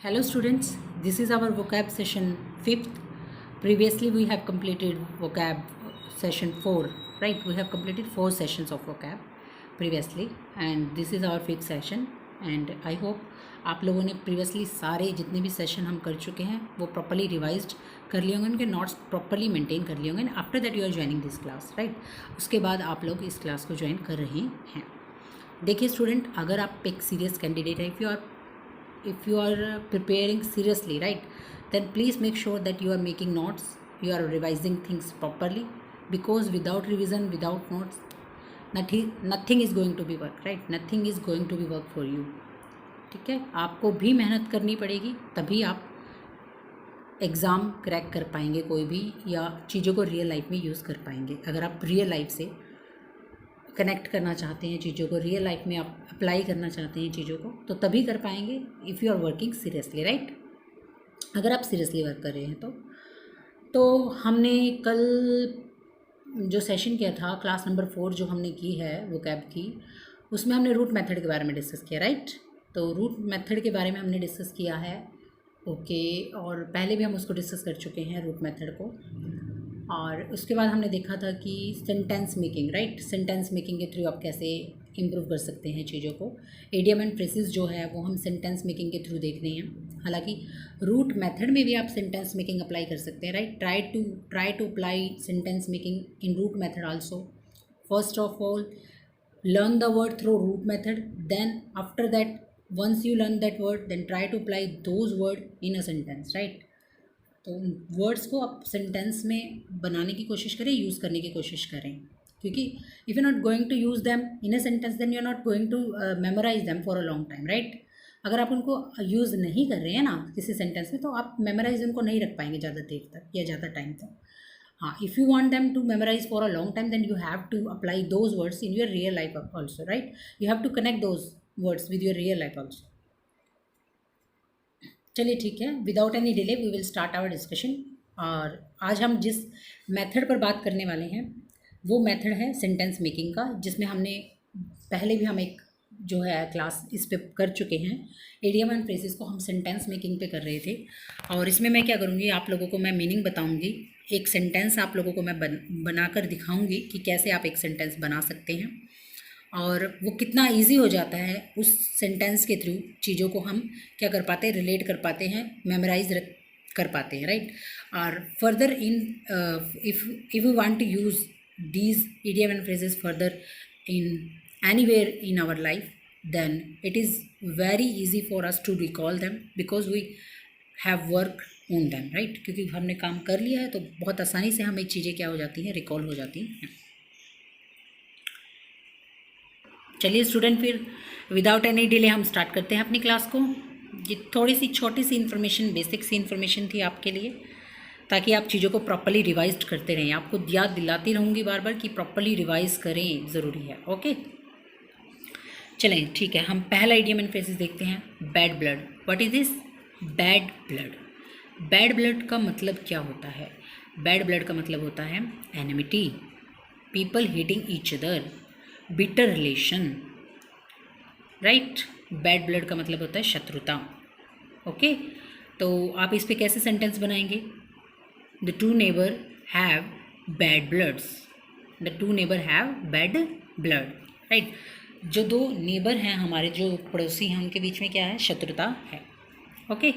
Hello students, this is our vocab session 5th. Previously we have completed vocab session 4, right? We have completed 4 sessions of vocab previously and this is our 5th session and I hope आप लोगों ने previously सारे जितने भी session हम कर चुके हैं वो प्रॉपर्ली रिवाइज्ड कर लिए होंगे, उनके नोट्स प्रॉपर्ली मेंटेन कर लिए होंगे and after that you are joining this class, right? उसके बाद आप लोग इस क्लास को ज्वाइन कर रहे हैं. देखिए स्टूडेंट, अगर आप एक सीरियस कैंडिडेट है, if you are preparing seriously, right, then please make sure that you are making notes, you are revising things properly, because without revision, without notes, nothing is going to be work, right? Nothing is going to be work for you. ठीक है, आपको भी मेहनत करनी पड़ेगी, तभी आप exam crack कर पाएंगे कोई भी, या चीज़ों को रियल लाइफ में यूज़ कर पाएंगे. अगर आप रियल लाइफ से कनेक्ट करना चाहते हैं चीज़ों को, रियल लाइफ में आप अप्लाई करना चाहते हैं चीज़ों को, तो तभी कर पाएंगे if you are working seriously, right? अगर आप सीरियसली वर्क कर रहे हैं तो हमने कल जो सेशन किया था, क्लास नंबर 4 जो हमने की है वोकैब की, उसमें हमने रूट मेथड के बारे में डिस्कस किया, राइट? तो रूट मेथड के बारे में हमने डिस्कस किया है, ओके, और पहले भी हम उसको डिस्कस कर चुके हैं रूट मेथड को. और उसके बाद हमने देखा था कि sentence making, right? Sentence making के थ्रू आप कैसे इम्प्रूव कर सकते हैं चीज़ों को. इडियम एंड फ्रेजेस जो है वो हम सेंटेंस मेकिंग के थ्रू देख रहे हैं. हालांकि रूट मेथड में भी आप सेंटेंस मेकिंग अप्लाई कर सकते हैं, right? Try to apply sentence making in root method also. First of all learn the word through root method, then after that once you learn that word then try to apply those word in a sentence, right? तो words को आप sentence में बनाने की कोशिश करें, use करने की कोशिश करें, क्योंकि if you not going to use them in a sentence then you are not going to memorise them for a long time, right? अगर आप उनको यूज़ नहीं कर रहे हैं ना किसी सेंटेंस में, तो आप मेमोराइज उनको नहीं रख पाएंगे ज़्यादा देर तक या ज़्यादा टाइम तक. हाँ, if you want them to memorise for a long time then you have to apply those words in your real life also, right? You have to connect those words with your real life also. चलिए ठीक है, without any delay we will start our discussion. और आज हम जिस method पर बात करने वाले हैं वो मेथड है सेंटेंस मेकिंग का, जिसमें हमने पहले भी हम एक जो है क्लास इस पे कर चुके हैं. इडियम एंड फ्रेजेस को हम सेंटेंस मेकिंग पे कर रहे थे, और इसमें मैं क्या करूँगी, आप लोगों को मैं मीनिंग बताऊँगी, एक सेंटेंस आप लोगों को मैं बनाकर दिखाऊँगी कि कैसे आप एक सेंटेंस बना सकते हैं, और वो कितना इजी हो जाता है उस सेंटेंस के थ्रू चीज़ों को हम क्या कर पाते हैं, रिलेट कर पाते हैं, मेमोराइज कर पाते हैं, राइट? और further in if you want to use these idiom and phrases further in anywhere in our life, then it is very easy for us to recall them because we have work on them, right? क्योंकि हमने काम कर लिया है तो बहुत आसानी से हमें चीज़ें क्या हो जाती हैं, रिकॉल हो जाती हैं. चलिए स्टूडेंट, फिर विदाउट एनी डिले हम स्टार्ट करते हैं अपनी क्लास को. ये थोड़ी सी छोटी सी इन्फॉर्मेशन, बेसिक सी इन्फॉर्मेशन थी आपके लिए, ताकि आप चीज़ों को प्रॉपर्ली रिवाइज करते रहें. आपको याद दिलाती रहूँगी बार बार कि प्रॉपर्ली रिवाइज करें, ज़रूरी है. ओके, चलें ठीक है. हम पहला इडियम एंड फ्रेजेस देखते हैं. Bad blood. What is this? Bad blood. Bad blood का मतलब क्या होता है? बैड ब्लड का मतलब होता है enmity, people hating each other, bitter relation, right? Bad blood का मतलब होता है शत्रुता. ओके, तो आप इस पे कैसे सेंटेंस बनाएंगे? The two neighbour have bad bloods. The two neighbour have bad blood, right? जो दो नेबर हैं हमारे, जो पड़ोसी हैं, उनके बीच में क्या है? शत्रुता है. ओके,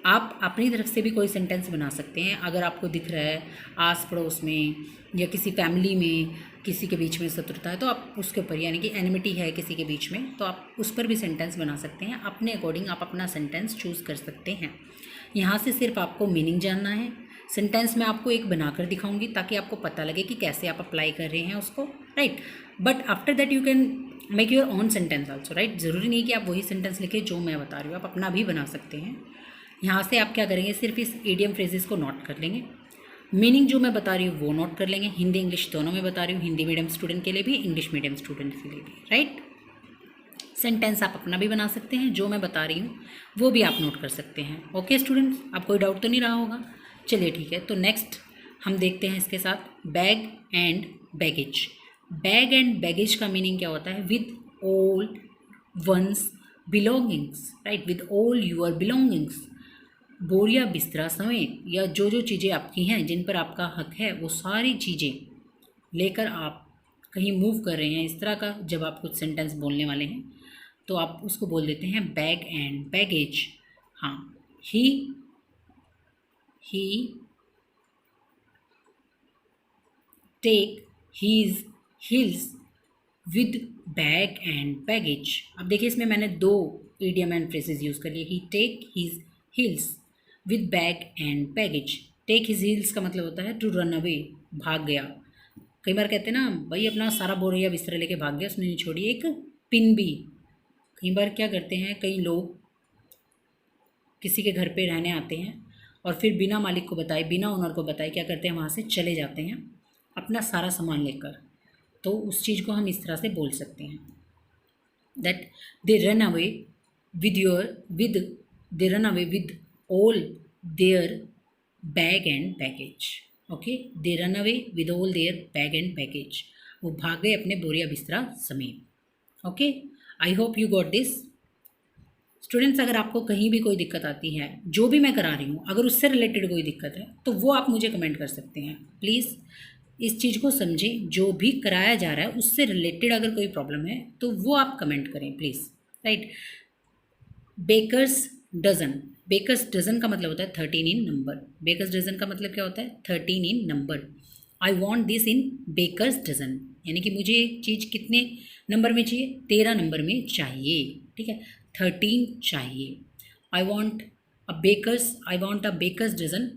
आप अपनी तरफ से भी कोई सेंटेंस बना सकते हैं. अगर आपको दिख रहा है आस पड़ोस में या किसी फैमिली में किसी के बीच में शत्रुता है, तो आप उसके ऊपर, यानी कि एनिमिटी है किसी के बीच में, तो आप उस पर भी सेंटेंस बना सकते हैं. अपने अकॉर्डिंग आप अपना सेंटेंस चूज़ कर सकते हैं. यहाँ से सिर्फ आपको मीनिंग जानना है. सेंटेंस में आपको एक बनाकर दिखाऊंगी ताकि आपको पता लगे कि कैसे आप अप्लाई कर रहे हैं उसको, right? But after that you can make your own sentence also, right? ज़रूरी नहीं कि आप वही सेंटेंस लिखें जो मैं बता रही हूँ, आप अपना भी बना सकते हैं. यहाँ से आप क्या करेंगे, सिर्फ इस इडियम फ्रेजेस को नोट कर लेंगे, मीनिंग जो मैं बता रही हूँ वो नोट कर लेंगे. हिंदी इंग्लिश दोनों में बता रही हूँ, हिंदी मीडियम स्टूडेंट के लिए भी, इंग्लिश मीडियम स्टूडेंट के लिए भी, राइट? सेंटेंस आप अपना भी बना सकते हैं, जो मैं बता रही हूँ वो भी आप नोट कर सकते हैं. ओके स्टूडेंट्स, आप कोई डाउट तो नहीं रहा होगा? चलिए ठीक है, तो नेक्स्ट हम देखते हैं इसके साथ bag and baggage. Bag and baggage का मीनिंग क्या होता है? With all one's belongings, right, with all your belongings, बोरिया बिस्तरा समेत, या जो जो चीज़ें आपकी हैं जिन पर आपका हक है वो सारी चीज़ें लेकर आप कहीं मूव कर रहे हैं, इस तरह का जब आप कुछ सेंटेंस बोलने वाले हैं तो आप उसको बोल देते हैं बैग एंड बैगेज। हाँ, he take his heels with bag and baggage. अब देखिए इसमें मैंने दो इडियम एंड फ्रेजेस यूज़ कर लिए। He take his heels with bag and baggage. Take his heels का मतलब होता है टू रन अवे, भाग गया। कई बार कहते हैं ना भाई अपना सारा बोरिया बिस्तरा लेके भाग गया, उसने नहीं छोड़ी एक पिन भी। कई बार क्या करते हैं, कई लोग किसी के घर पे रहने आते हैं और फिर बिना मालिक को बताए, बिना ओनर को बताए क्या करते हैं, वहाँ से चले जाते हैं अपना सारा सामान लेकर। तो उस चीज़ को हम इस तरह से बोल सकते हैं that they run away with all their bag and baggage. Okay, they run away with all their bag and baggage, वो भाग गए अपने बोरिया बिस्तरा समेत। Okay, I hope you got this. Students, अगर आपको कहीं भी कोई दिक्कत आती है, जो भी मैं करा रही हूँ, अगर उससे रिलेटेड कोई दिक्कत है तो वो आप मुझे कमेंट कर सकते हैं। प्लीज़ इस चीज़ को समझें, जो भी कराया जा रहा है उससे रिलेटेड अगर कोई प्रॉब्लम है तो वो आप कमेंट करें please, right. Baker's dozen, baker's dozen का मतलब होता है 13 इन नंबर। बेकर्स डजन का मतलब क्या होता है, 13 in number. I want this in baker's dozen, यानी कि मुझे एक चीज़ कितने नंबर में चाहिए, 13 नंबर में चाहिए, ठीक है, 13 चाहिए। I want a baker's dozen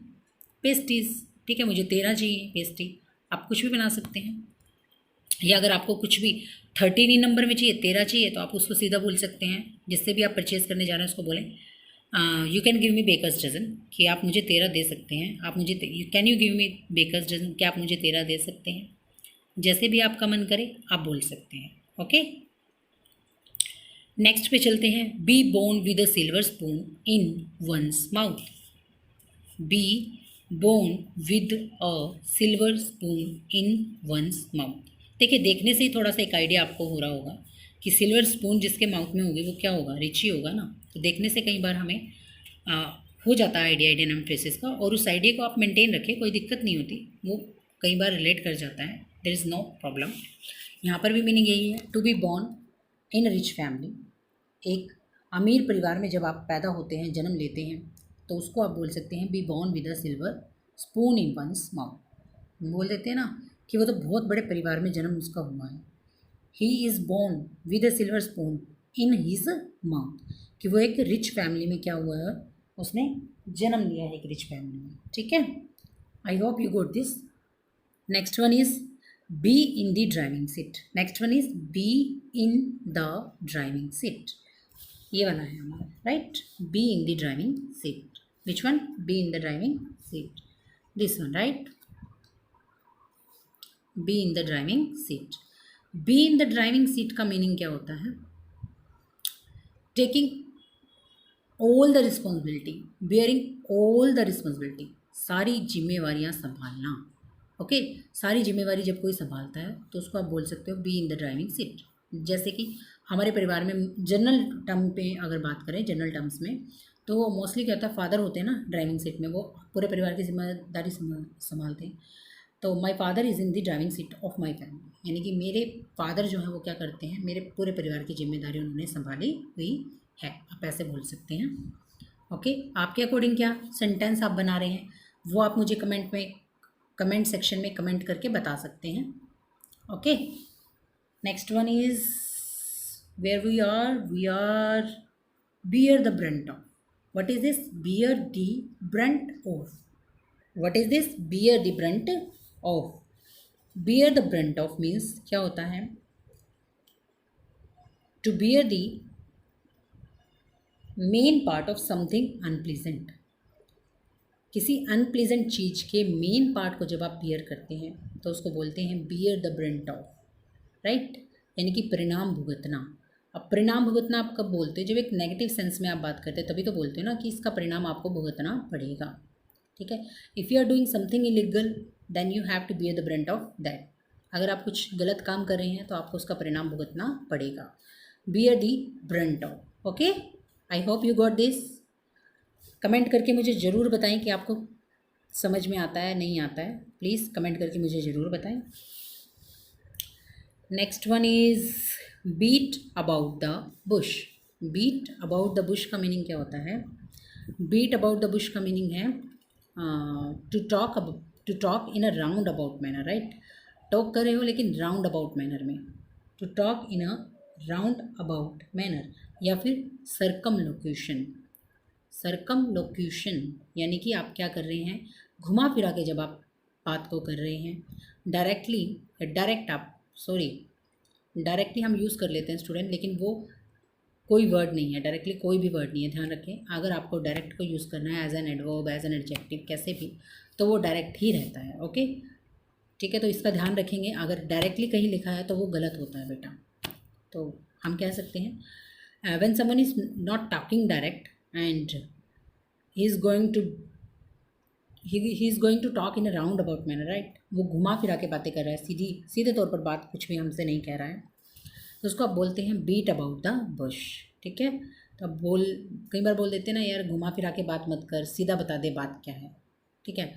pastries, ठीक है, मुझे 13 चाहिए पेस्ट्री। आप कुछ भी बना सकते हैं, या अगर आपको कुछ भी 13 ही नंबर में चाहिए, 13 चाहिए, तो आप उसको सीधा बोल सकते हैं। जिससे भी आप परचेज़ करने जा रहे हैं उसको बोलें you can give me baker's dozen, कि आप मुझे 13 दे सकते हैं। आप मुझे can you give me baker's dozen, क्या आप मुझे 13 दे सकते हैं। जैसे भी आपका मन करे आप बोल सकते हैं। ओके, नेक्स्ट पे चलते हैं। Be born with a silver spoon in one's mouth. Be born with a silver spoon in one's mouth. देखिए, देखने से ही थोड़ा सा एक आइडिया आपको हो रहा होगा कि सिल्वर स्पून जिसके माउथ में होगी वो क्या होगा, रिच ही होगा ना। तो देखने से कई बार हमें हो जाता है आइडिया आइडियम एंड फ्रेसेस का, और उस आइडिया को आप मेंटेन रखें, कोई दिक्कत नहीं होती, वो कई बार रिलेट कर जाता है, देयर इज़ नो प्रॉब्लम। यहाँ पर भी मीनिंग यही है, to be born in rich family. एक अमीर परिवार में जब आप पैदा होते हैं, जन्म लेते हैं, तो उसको आप बोल सकते हैं be born with a silver spoon in one's mouth. बोल देते हैं ना कि वो तो बहुत बड़े परिवार में जन्म उसका हुआ है। He is born with a silver spoon in his mouth, कि वो एक रिच फैमिली में क्या हुआ है, उसने जन्म लिया है एक रिच फैमिली में, ठीक है। आई hope you got this. Next one is be in the driving seat. Next one is be in the driving seat, ये वाला है हमारा, right. Be in the driving seat, which one, be in the driving seat, this one, right. Be in the driving seat. Be in the driving seat का meaning क्या होता है, taking all the responsibility, bearing all the responsibility, सारी जिम्मेवारियां संभालना। Okay, सारी जिम्मेवारी जब कोई संभालता है तो उसको आप बोल सकते हो be in the driving seat. जैसे कि हमारे परिवार में जनरल टर्म पे अगर बात करें, जनरल टर्म्स में, तो वो मोस्टली क्या होता है, फादर होते हैं ना ड्राइविंग सीट में, वो पूरे परिवार की जिम्मेदारी संभालते हैं। तो my father is in the driving seat of my family, यानी कि मेरे फादर जो हैं वो क्या करते हैं, मेरे पूरे परिवार की जिम्मेदारी उन्होंने संभाली हुई है, आप ऐसे बोल सकते हैं। ओके, आपके अकॉर्डिंग क्या सेंटेंस आप बना रहे हैं वो आप मुझे कमेंट सेक्शन में कमेंट करके बता सकते हैं। Okay, next one is where we are bear the brunt of. What is this, bear the brunt of, what is this, bear the brunt of. Bear the brunt of means क्या होता है, to bear the main part of something unpleasant. किसी unpleasant चीज़ के main part को जब आप beer करते हैं तो उसको बोलते हैं beer the brunt of, right, यानी कि परिणाम भुगतना। अब परिणाम भुगतना आप कब बोलते हैं, जब एक नेगेटिव सेंस में आप बात करते हैं तभी तो बोलते हो ना कि इसका परिणाम आपको भुगतना पड़ेगा, ठीक है। If you are doing something illegal then you have to bear the brunt of that. अगर आप कुछ गलत काम कर रहे हैं तो आपको उसका परिणाम भुगतना पड़ेगा। Beer the brunt of, okay, I hope you got this. Comment करके मुझे ज़रूर बताएं कि आपको समझ में आता है नहीं आता है, प्लीज़ कमेंट करके मुझे ज़रूर बताएं। Next one is beat about the bush. Beat about the bush का मीनिंग क्या होता है? बीट अबाउट द बुश का मीनिंग है to talk in a roundabout manner, right. Talk कर रहे हो लेकिन राउंड अबाउट मैनर में, to talk in a roundabout manner, या फिर सरकम लोक्यूशन। सरकम लोक्यूशन यानी कि आप क्या कर रहे हैं, घुमा फिरा के जब आप बात को कर रहे हैं। डायरेक्टली डायरेक्ट आप सॉरी डायरेक्टली हम यूज़ कर लेते हैं स्टूडेंट, लेकिन वो कोई वर्ड नहीं है, डायरेक्टली कोई भी वर्ड नहीं है, ध्यान रखें। अगर आपको डायरेक्ट को यूज़ करना है as an adverb, as an adjective, कैसे भी, तो वो डायरेक्ट ही रहता है। ओके, ठीक है, तो इसका ध्यान रखेंगे। अगर डायरेक्टली कहीं लिखा है तो वो गलत होता है बेटा। तो हम कह सकते हैं when someone is not talking direct and he is going to talk in a roundabout manner, right. वो घुमा फिरा के बातें कर रहा है, सीधे तौर पर बात कुछ भी हमसे नहीं कह रहा है, तो उसको आप बोलते हैं बीट अबाउट द बुश। ठीक है, तो अब कई बार बोल देते हैं ना यार, घुमा फिरा के बात मत कर, सीधा बता दे बात क्या है। ठीक है,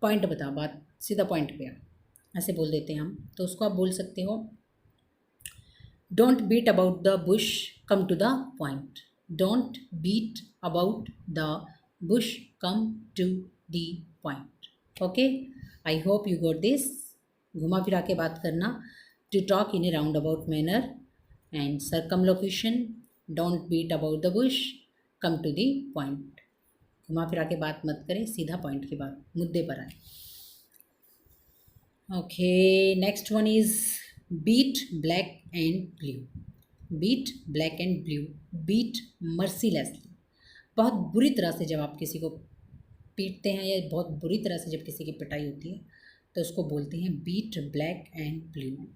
पॉइंट बता, बात सीधा पॉइंट पे आ, ऐसे बोल देते हैं हम। तो उसको आप बोल सकते हो don't beat about the bush, come to the point. Don't beat about the bush, come to the point. Okay, I hope you got this. घुमा फिरा के बात करना, to talk in a roundabout manner, and circumlocution, don't beat about the bush, come to the point. घुमा फिरा के बात मत करें, सीधा पॉइंट की बात, मुद्दे पर आए। Okay, next one is beat black and blue. Beat black and blue, beat mercilessly. बहुत बुरी तरह से जब आप किसी को पीटते हैं या बहुत बुरी तरह से जब किसी की पिटाई होती है तो उसको बोलते हैं beat black and blue.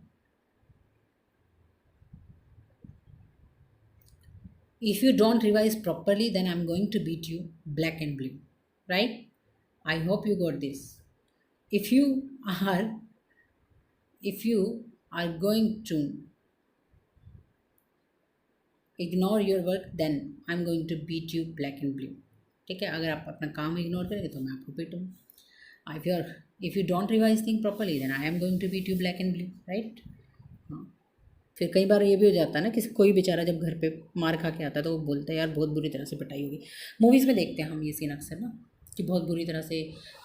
If you don't revise properly, then I'm going to beat you black and blue, right? I hope you got this. If you are if you are going to ignore your work, then I'm going to beat you black and blue. ठीक है, अगर आप अपना काम ignore करेंगे तो मैं आपको पीटूँगा। if you don't revise things properly, then I am going to beat you black and blue, right? हाँ, फिर कई बार ये भी हो जाता है ना, किसी कोई बेचारा जब घर पे मार खा के आता है तो वो बोलता है यार बहुत बुरी तरह से पिटाई होगी। मूवीज़ में देखते हैं हम ये सीन अक्सर ना, कि बहुत बुरी तरह से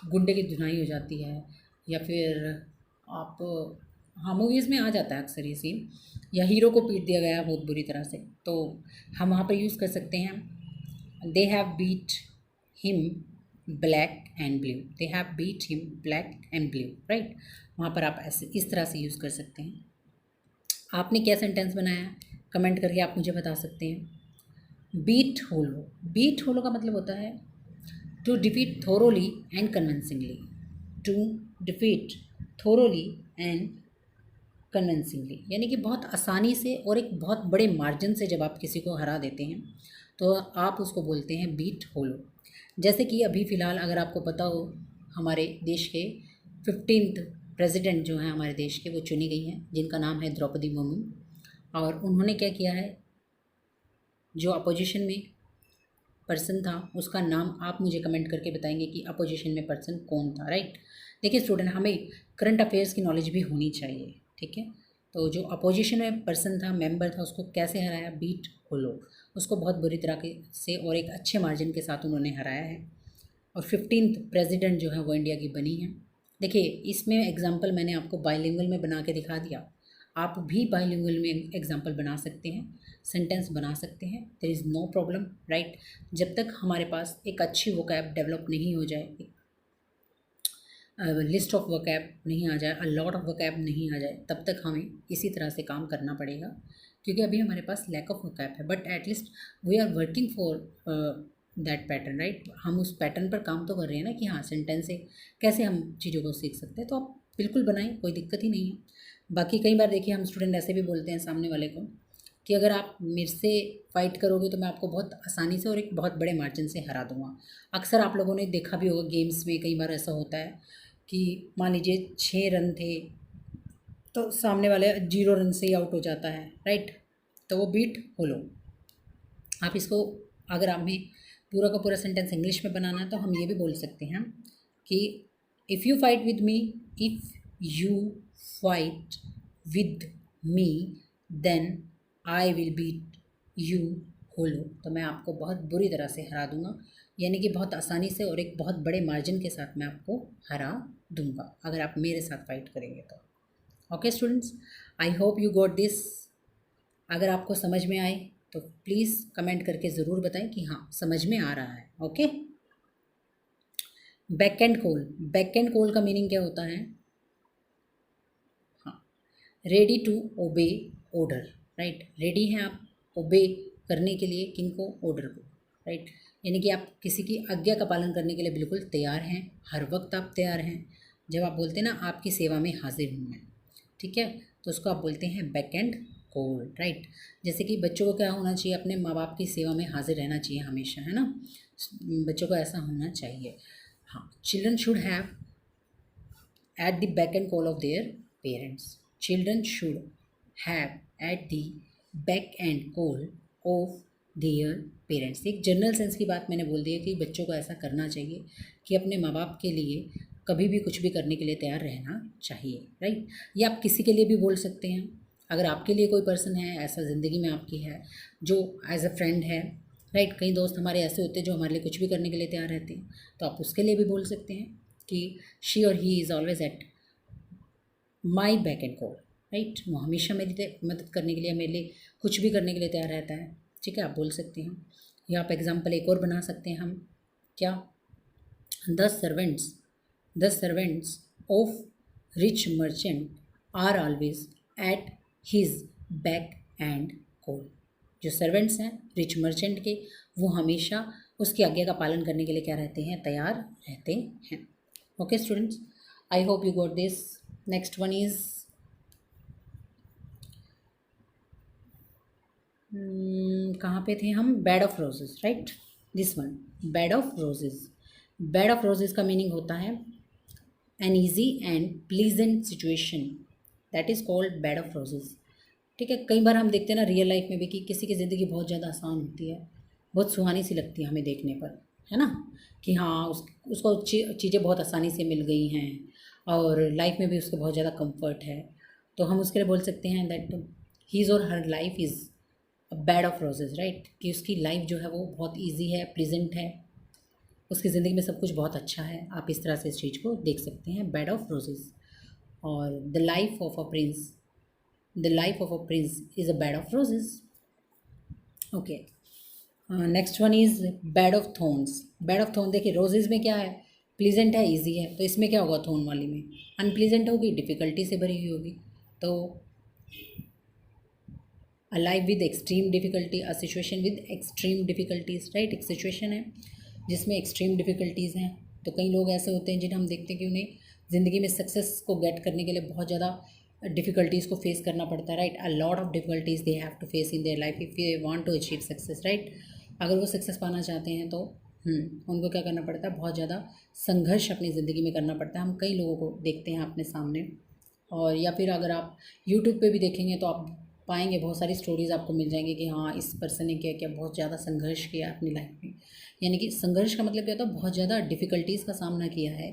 गुंडे की धुनाई हो जाती है, या फिर आप हाँ मूवीज़ में आ जाता है अक्सर ये सीन, या हीरो को पीट दिया गया बहुत बुरी तरह से, तो हम वहाँ पर यूज़ कर सकते हैं they have beat him black and blue. They have beat him black and blue, right. वहाँ पर आप ऐसे इस तरह से यूज़ कर सकते हैं। आपने क्या सेंटेंस बनाया कमेंट करके आप मुझे बता सकते हैं। बीट होलो, बीट होलो का मतलब होता है to defeat thoroughly and convincingly. To defeat thoroughly and convincingly यानी कि बहुत आसानी से और एक बहुत बड़े मार्जिन से जब आप किसी को हरा देते हैं तो आप उसको बोलते हैं बीट होलो। जैसे कि अभी फ़िलहाल अगर आपको पता हो, हमारे देश के 15th प्रेसिडेंट जो हैं हमारे देश के, वो चुनी गई हैं, जिनका नाम है द्रौपदी मुर्मू। और उन्होंने क्या किया है, जो अपोजिशन में पर्सन था उसका नाम आप मुझे कमेंट करके बताएंगे कि अपोजिशन में पर्सन कौन था, राइट। देखिए स्टूडेंट, हमें करंट अफेयर्स की नॉलेज भी होनी चाहिए, ठीक है। तो जो अपोजिशन में पर्सन था, मेंबर था, उसको कैसे हराया, बीट होलो। उसको बहुत बुरी तरह से और एक अच्छे मार्जिन के साथ उन्होंने हराया है। और 15th प्रेसिडेंट जो है वो इंडिया की बनी है। देखिए इसमें एग्जाम्पल मैंने आपको बाइलिंगुअल में बना के दिखा दिया, आप भी बाइलिंगुअल में एग्जाम्पल बना सकते हैं, सेंटेंस बना सकते हैं, there is no problem, right. जब तक हमारे पास एक अच्छी वोकैब डेवलप नहीं हो जाए, लिस्ट ऑफ वोकैब नहीं आ जाए, अ लॉट ऑफ वोकैब नहीं आ जाए, तब तक हमें इसी तरह से काम करना पड़ेगा, क्योंकि अभी हमारे पास लैक ऑफ वोकैब है। But at least we are working for that pattern, right. हम उस पैटर्न पर काम तो कर रहे हैं ना, कि हाँ सेंटेंस से कैसे हम चीज़ों को सीख सकते हैं। तो आप बिल्कुल बनाएं, कोई दिक्कत ही नहीं है। बाकी कई बार देखिए हम स्टूडेंट ऐसे भी बोलते हैं सामने वाले को कि अगर आप मेरे से फाइट करोगे तो मैं आपको बहुत आसानी से और एक बहुत बड़े मार्जिन से हरा दूंगा। अक्सर आप लोगों ने देखा भी होगा गेम्स में, कई बार ऐसा होता है कि मान लीजिए 6 रन थे तो सामने वाले 0 रन से ही आउट हो जाता है, राइट। तो वो बीट होलो। आप इसको, अगर हमें पूरा का पूरा सेंटेंस इंग्लिश में बनाना है तो हम ये भी बोल सकते हैं कि if you fight with me, if you fight with me then I will beat you hollow. तो मैं आपको बहुत बुरी तरह से हरा दूंगा, यानी कि बहुत आसानी से और एक बहुत बड़े मार्जिन के साथ मैं आपको हरा दूंगा अगर आप मेरे साथ फाइट करेंगे तो। Okay students, I hope you got this. अगर आपको समझ में आए तो प्लीज़ कमेंट करके ज़रूर बताएं कि हाँ समझ में आ रहा है। Okay, beck and call, beck and call का मीनिंग क्या होता है? हाँ, ready to obey order, right. Ready हैं आप ओबे करने के लिए, किनको? ऑर्डर को, राइट। यानी कि आप किसी की आज्ञा का पालन करने के लिए बिल्कुल तैयार हैं, हर वक्त आप तैयार हैं। जब आप बोलते हैं ना आपकी सेवा में हाजिर हूँ मैं, ठीक है, तो उसको आप बोलते हैं बैक एंड कॉल, राइट। जैसे कि बच्चों को क्या होना चाहिए? अपने माँ बाप की सेवा में हाजिर रहना चाहिए हमेशा, है ना, बच्चों को ऐसा होना चाहिए। हाँ, children should have at the beck and call of their parents. Children should have at the beck and call of their parents. एक जनरल सेंस की बात मैंने बोल दी है कि बच्चों को ऐसा करना चाहिए कि अपने माँ बाप के लिए कभी भी कुछ भी करने के लिए तैयार रहना चाहिए, राइट। या आप किसी के लिए भी बोल सकते हैं। अगर आपके लिए कोई पर्सन है ऐसा ज़िंदगी में आपकी है जो एज अ फ्रेंड है, राइट। कई दोस्त हमारे ऐसे होते हैं जो हमारे लिए कुछ भी करने के लिए तैयार रहते हैं, तो आप उसके लिए भी बोल सकते हैं कि शी और he is always at my back and call, right. वो हमेशा मेरी मदद करने के लिए, मेरे लिए कुछ भी करने के लिए तैयार रहता है, ठीक है, आप बोल सकते हैं। या आप एग्जाम्पल एक और बना सकते हैं हम, क्या? The servants of rich merchant are always at his beck and call. जो सर्वेंट्स हैं रिच मर्चेंट के, वो हमेशा उसकी आज्ञा का पालन करने के लिए क्या रहते हैं? तैयार रहते हैं। Okay students, I hope you got this. Next one is कहाँ पे थे हम? Bed of roses, right. This one, bed of roses. Bed of roses का मीनिंग होता है an easy and pleasant situation, that is called bed of roses, ठीक है। कई बार हम देखते हैं ना रियल लाइफ में भी कि किसी की ज़िंदगी बहुत ज़्यादा आसान होती है, बहुत सुहानी सी लगती है हमें देखने पर, है ना, कि हाँ उसको चीज़ें बहुत आसानी से मिल गई हैं और लाइफ में भी उसको बहुत ज़्यादा कंफर्ट है। तो हम उसके लिए बोल सकते हैं दैट हीज़ और her life is a bed of roses, right. कि उसकी लाइफ जो है वो बहुत ईजी है, प्लीजेंट है, उसकी ज़िंदगी में सब कुछ बहुत अच्छा है। आप इस तरह से इस चीज़ को देख सकते हैं, बेड ऑफ रोजेज़। और the life of a prince, the life of a prince is a bed of roses. Okay, next one is bed of thorns. Bed of thorn, देखिए रोजेज़ में क्या है? प्लीजेंट है, इजी है, तो इसमें क्या होगा? थॉर्न वाली में अनप्लीजेंट होगी, डिफ़िकल्टी से भरी हुई होगी। तो a life with extreme difficulty, a situation with extreme difficulties, right. एक सिचुएशन है जिसमें एक्सट्रीम डिफ़िकल्टीज़ हैं। तो कई लोग ऐसे होते हैं जिन्हें हम देखते हैं कि उन्हें ज़िंदगी में सक्सेस को गेट करने के लिए बहुत ज़्यादा डिफ़िकल्टीज़ को फेस करना पड़ता है, right. A lot of difficulties they have to face in their life if they want to achieve success, right. अगर वो सक्सेस पाना चाहते हैं तो उनको क्या करना पड़ता है? बहुत ज़्यादा संघर्ष अपनी ज़िंदगी में करना पड़ता है। हम कई लोगों को देखते हैं अपने सामने, और या फिर अगर आप यूट्यूब पे भी देखेंगे तो आप पाएंगे बहुत सारी स्टोरीज़ आपको मिल जाएंगी कि हाँ इस पर्सन ने क्या क्या बहुत ज़्यादा संघर्ष किया अपनी लाइफ में। यानी कि संघर्ष का मतलब क्या होता है? बहुत ज़्यादा डिफ़िकल्टीज़ का सामना किया है,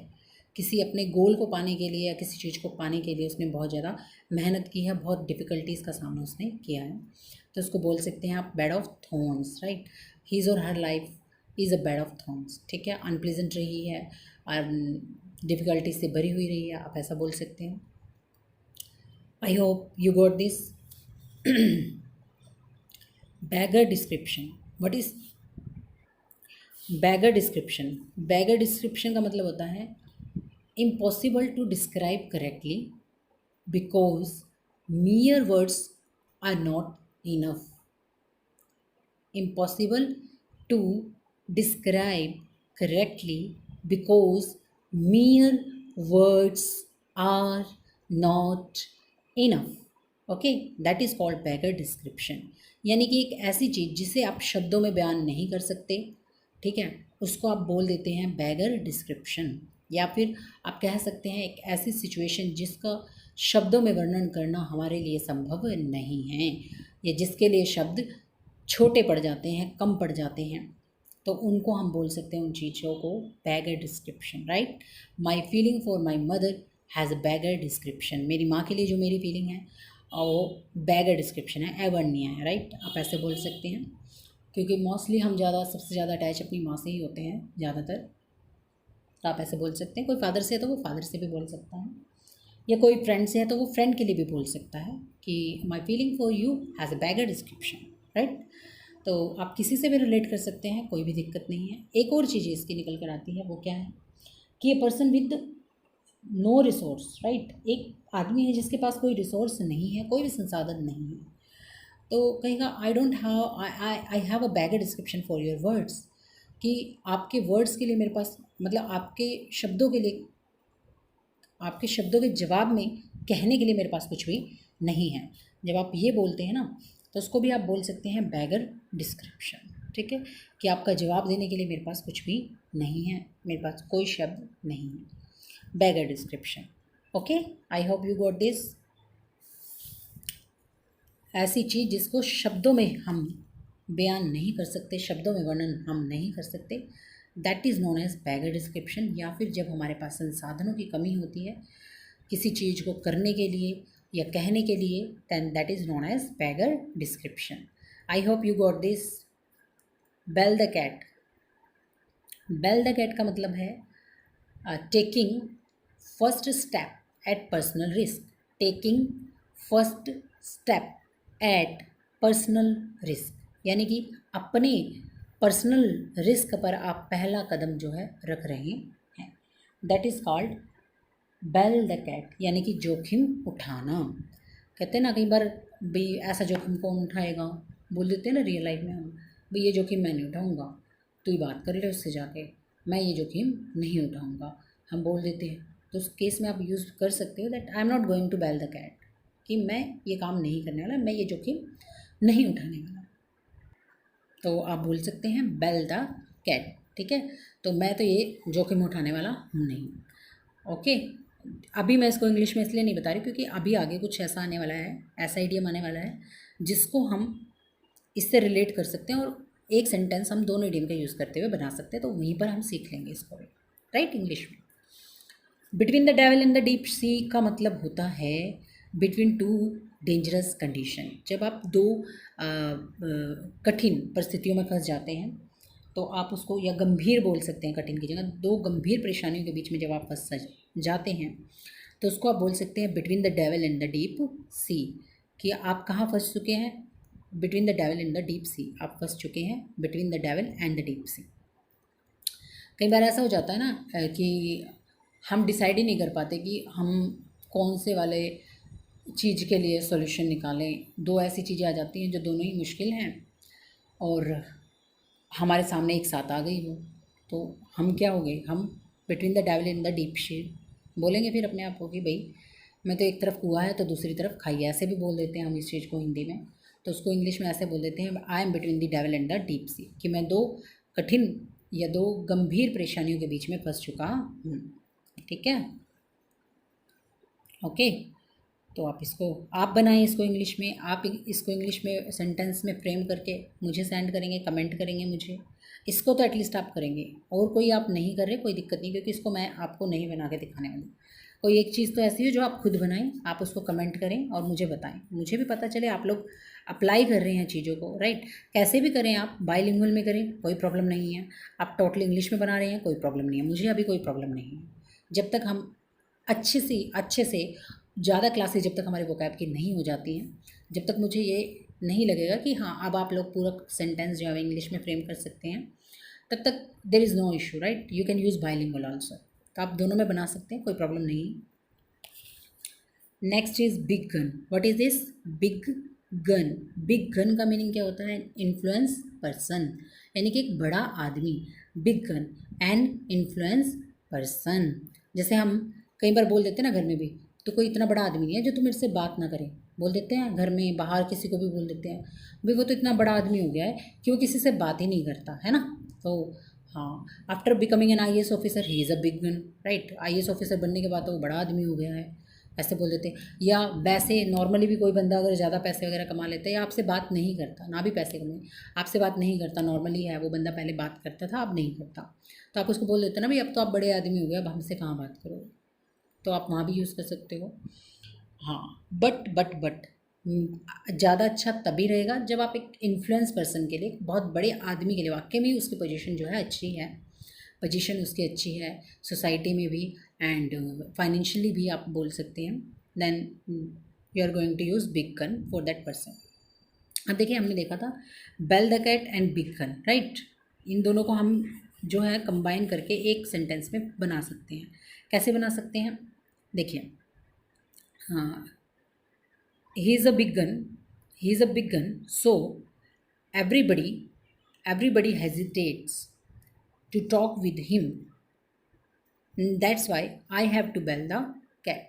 किसी अपने गोल को पाने के लिए या किसी चीज़ को पाने के लिए उसने बहुत ज़्यादा मेहनत की है, बहुत डिफ़िकल्टीज़ का सामना उसने किया है। तो उसको बोल सकते हैं आप bed of thorns, right. His और her life is a bed of thorns, ठीक है। अनप्लीजेंट रही है और डिफ़िकल्टी से भरी हुई रही है, आप ऐसा बोल सकते हैं। I hope you got this. Beggar description. What is beggar description? Beggar description का मतलब होता है impossible to describe correctly because mere words are not enough. Impossible to describe correctly because mere words are not enough. Okay, that is called beggar description. यानी कि एक ऐसी चीज़ जिसे आप शब्दों में बयान नहीं कर सकते, ठीक है, उसको आप बोल देते हैं बैगर डिस्क्रिप्शन। या फिर आप कह सकते हैं एक ऐसी सिचुएशन जिसका शब्दों में वर्णन करना हमारे लिए संभव नहीं है, या जिसके लिए शब्द छोटे पड़ जाते हैं, कम पड़ जाते हैं, तो उनको हम बोल सकते हैं उन चीज़ों को beggar description, right. My feeling for my mother has a beggar description. मेरी माँ के लिए जो मेरी फीलिंग है वो बैगर डिस्क्रिप्शन है, एवर नहीं है, राइट। आप ऐसे बोल सकते हैं, क्योंकि मोस्टली हम सबसे ज़्यादा अटैच अपनी माँ से ही होते हैं ज़्यादातर, तो आप ऐसे बोल सकते हैं। कोई फादर से है तो वो फादर से भी बोल सकता है, या कोई फ्रेंड से है तो वो फ्रेंड के लिए भी बोल सकता है कि माई feeling for you has a beggar description, right. तो आप किसी से भी रिलेट कर सकते हैं, कोई भी दिक्कत नहीं है। एक और चीज़ इसकी निकल कर आती है, वो क्या है कि ये person with no resource, right. एक आदमी है जिसके पास कोई रिसोर्स नहीं है, कोई भी संसाधन नहीं है, तो कहेगा I don't have I have a beggar description for your words, कि आपके वर्ड्स के लिए मेरे पास, मतलब आपके शब्दों के जवाब में कहने के लिए मेरे पास कुछ भी नहीं है। जब आप ये बोलते हैं ना, तो उसको भी आप बोल सकते हैं बैगर डिस्क्रिप्शन, ठीक है, कि आपका जवाब देने के लिए मेरे पास कुछ भी नहीं है, मेरे पास कोई शब्द नहीं है, beggar description. Okay, I hope you got this. ऐसी चीज़ जिसको शब्दों में हम बयान नहीं कर सकते, शब्दों में वर्णन हम नहीं कर सकते, that is known as beggar description. या फिर जब हमारे पास संसाधनों की कमी होती है किसी चीज़ को करने के लिए या कहने के लिए, then that is known as beggar description. I hope you got this. Bell the cat. Bell the cat का मतलब है taking first step at personal risk. Taking first step at personal risk, यानी कि अपने पर्सनल रिस्क पर आप पहला कदम जो है रख रहे हैं, that is called bell the cat, यानी कि जोखिम उठाना। कहते हैं ना कई बार भाई ऐसा जोखिम कौन उठाएगा, बोल देते हैं ना रियल लाइफ में हम, भाई ये जोखिम मैं नहीं उठाऊंगा, तू ही बात कर ले उससे जाके, मैं ये जोखिम नहीं उठाऊंगा, हम बोल देते हैं। तो उस केस में आप यूज़ कर सकते हो that I am not going to bell the cat, कि मैं ये काम नहीं करने वाला, मैं ये जोखिम नहीं उठाने वाला, तो आप बोल सकते हैं बेल द कैट, ठीक है। तो मैं तो ये जोखिम उठाने वाला हूँ नहीं। ओके, अभी मैं इसको इंग्लिश में इसलिए नहीं बता रही क्योंकि अभी आगे कुछ ऐसा आने वाला है, ऐसा आइडियम आने वाला है जिसको हम इससे रिलेट कर सकते हैं, और एक सेंटेंस हम दोनों इडियम का यूज़ करते हुए बना सकते हैं, तो वहीं पर हम सीख लेंगे इसको भी, राइट, इंग्लिश में। Between the devil and the deep sea का मतलब होता है बिटवीन टू डेंजरस कंडीशन। जब आप दो कठिन परिस्थितियों में फंस जाते हैं तो आप उसको, या गंभीर बोल सकते हैं कठिन की जगह, दो गंभीर परेशानियों के बीच में जब आप फंस जाते हैं तो उसको आप बोल सकते हैं between the devil and the deep sea, कि आप कहाँ फंस चुके हैं, between the devil and the deep sea, आप फंस चुके हैं between the devil and the deep sea. कई बार ऐसा हो जाता है ना कि हम डिसाइड ही नहीं कर पाते कि हम कौन से वाले चीज़ के लिए सॉल्यूशन निकालें। दो ऐसी चीज़ें आ जाती हैं जो दोनों ही मुश्किल हैं और हमारे सामने एक साथ आ गई हो, तो हम क्या हो गए, हम between the devil in the deep sea बोलेंगे फिर अपने आप को कि भाई मैं तो एक तरफ कुआं है तो दूसरी तरफ खाई, ऐसे भी बोल देते हैं हम इस चीज़ को हिंदी में। तो उसको इंग्लिश में ऐसे बोल देते हैं I am between the devil and the deep sea, कि मैं दो कठिन या दो गंभीर परेशानियों के बीच में फंस चुका हूँ, ठीक है। ओके, तो आप बनाएं इसको इंग्लिश में, आप इसको इंग्लिश में सेंटेंस में फ्रेम करके मुझे सेंड करेंगे, कमेंट करेंगे मुझे। इसको तो एटलीस्ट आप करेंगे, और कोई आप नहीं कर रहे कोई दिक्कत नहीं, क्योंकि इसको मैं आपको नहीं बना के दिखाने वाली। कोई एक चीज़ तो ऐसी हो जो आप खुद बनाएं, आप उसको कमेंट करें और मुझे बताएं, मुझे भी पता चले आप लोग अप्लाई कर रहे हैं चीज़ों को, राइट। कैसे भी करें, आप बाइलिंगुअल में करें कोई प्रॉब्लम नहीं है, आप टोटल इंग्लिश में बना रहे हैं कोई प्रॉब्लम नहीं है, मुझे अभी कोई प्रॉब्लम नहीं है। जब तक हम अच्छे से ज़्यादा क्लासेस जब तक हमारे वोकैब की नहीं हो जाती हैं, जब तक मुझे ये नहीं लगेगा कि हाँ अब आप लोग पूरा सेंटेंस जो है इंग्लिश में फ्रेम कर सकते हैं, तब तक there is no issue, right. You can use bilingual also, तो आप दोनों में बना सकते हैं, कोई प्रॉब्लम नहीं। Next is big gun. What is this? Big gun. Big gun का मीनिंग क्या होता है? इन्फ्लुएंस पर्सन, यानी कि एक बड़ा आदमी। Big gun and influence person. जैसे हम कई बार बोल देते हैं ना घर में भी, तो कोई इतना बड़ा आदमी नहीं है जो तुम मेरे से बात ना करे, बोल देते हैं घर में, बाहर किसी को भी बोल देते हैं भाई वो तो इतना बड़ा आदमी हो गया है कि वो किसी से बात ही नहीं करता है ना। तो हाँ, after becoming an IAS officer he is a big gun, right. IAS officer बनने के बाद तो वो बड़ा आदमी हो गया है, ऐसे बोल देते हैं। या वैसे नॉर्मली भी कोई बंदा अगर ज़्यादा पैसे वगैरह कमा लेता है या आपसे बात नहीं करता, ना भी पैसे कमाए, आपसे बात नहीं करता, नॉर्मली है वो बंदा, पहले बात करता था अब नहीं करता, तो आप उसको बोल देते ना भाई अब तो आप बड़े आदमी हो गए, अब हमसे कहाँ बात करो, तो आप वहाँ भी यूज़ कर सकते हो। हाँ, बट ज़्यादा अच्छा तभी रहेगा जब आप एक इन्फ्लुएंस पर्सन के लिए, बहुत बड़े आदमी के लिए, वाकई में उसकी पोजीशन जो है अच्छी है, पोजीशन उसकी अच्छी है सोसाइटी में भी एंड फाइनेंशियली भी आप बोल सकते हैं, then you are going to use big gun for that person. अब देखिए हमने देखा था bell the cat and big gun, right. इन दोनों को हम जो है कंबाइन करके एक सेंटेंस में बना सकते हैं। कैसे बना सकते हैं, देखिए, हाँ, he is a big gun, he is a big gun, so everybody hesitates to talk with him, that's why I have to bell the cat।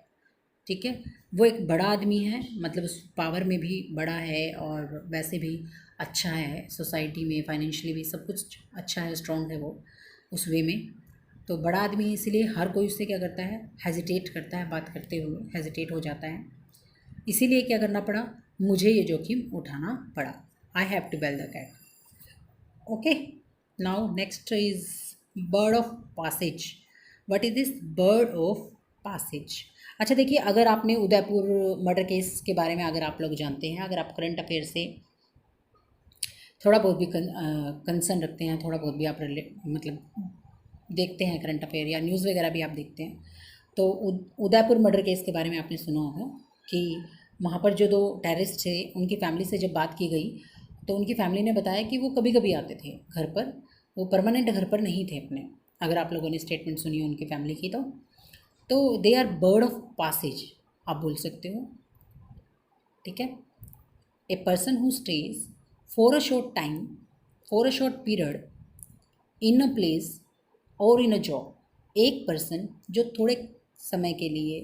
ठीक है, वो एक बड़ा आदमी है, मतलब उस पावर में भी बड़ा है और वैसे भी अच्छा है, सोसाइटी में फाइनेंशियली भी सब कुछ अच्छा है, स्ट्रॉन्ग है वो उस वे में, तो बड़ा आदमी है इसीलिए हर कोई उससे क्या करता है, हेजिटेट करता है, बात करते हुए हेजिटेट हो जाता है, इसीलिए क्या करना पड़ा, मुझे ये जोखिम उठाना पड़ा, I have to bell the cat. Okay, now next is bird of passage. What is this bird of passage? अच्छा देखिए, अगर आपने उदयपुर मर्डर केस के बारे में अगर आप लोग जानते हैं, अगर आप करंट अफेयर से थोड़ा बहुत भी कंसर्न रखते हैं, थोड़ा बहुत भी आप मतलब देखते हैं करंट अफेयर या न्यूज़ वगैरह भी आप देखते हैं, तो उदयपुर मर्डर केस के बारे में आपने सुना होगा कि वहाँ पर जो 2 टेररिस्ट थे उनकी फैमिली से जब बात की गई तो उनकी फैमिली ने बताया कि वो कभी कभी आते थे घर पर, वो परमानेंट घर पर नहीं थे अपने, अगर आप लोगों ने स्टेटमेंट सुनी उनकी फैमिली की तो they are bird of passage आप बोल सकते हो। ठीक है, a person who stays for a short time, for a short period in a place और इन अ जॉब, एक पर्सन जो थोड़े समय के लिए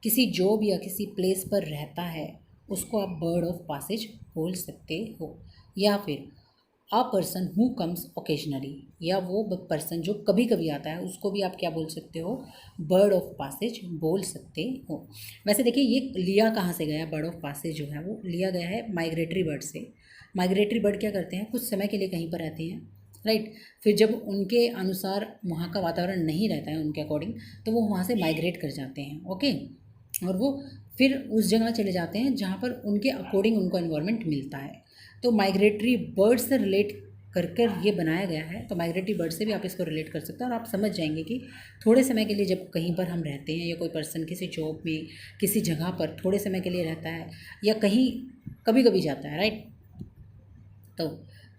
किसी जॉब या किसी प्लेस पर रहता है उसको आप बर्ड ऑफ पासेज बोल सकते हो। या फिर अ पर्सन हु कम्स ओकेजनली, या वो पर्सन जो कभी कभी आता है उसको भी आप क्या बोल सकते हो, बर्ड ऑफ पासेज बोल सकते हो। वैसे देखिए ये लिया कहाँ से गया, बर्ड ऑफ पासेज जो है वो लिया गया है माइग्रेटरी बर्ड से। माइग्रेटरी बर्ड क्या करते हैं, कुछ समय के लिए कहीं पर रहते हैं, राइट, फिर जब उनके अनुसार वहाँ का वातावरण नहीं रहता है उनके अकॉर्डिंग, तो वो वहाँ से माइग्रेट कर जाते हैं। ओके, और वो फिर उस जगह चले जाते हैं जहाँ पर उनके अकॉर्डिंग उनको एनवायरनमेंट मिलता है, तो माइग्रेटरी बर्ड से रिलेट कर कर ये बनाया गया है, तो माइग्रेटरी बर्ड से भी आप इसको रिलेट कर सकते हैं और आप समझ जाएंगे कि थोड़े समय के लिए जब कहीं पर हम रहते हैं या कोई पर्सन किसी जॉब में किसी जगह पर थोड़े समय के लिए रहता है या कहीं कभी कभी जाता है, राइट, तो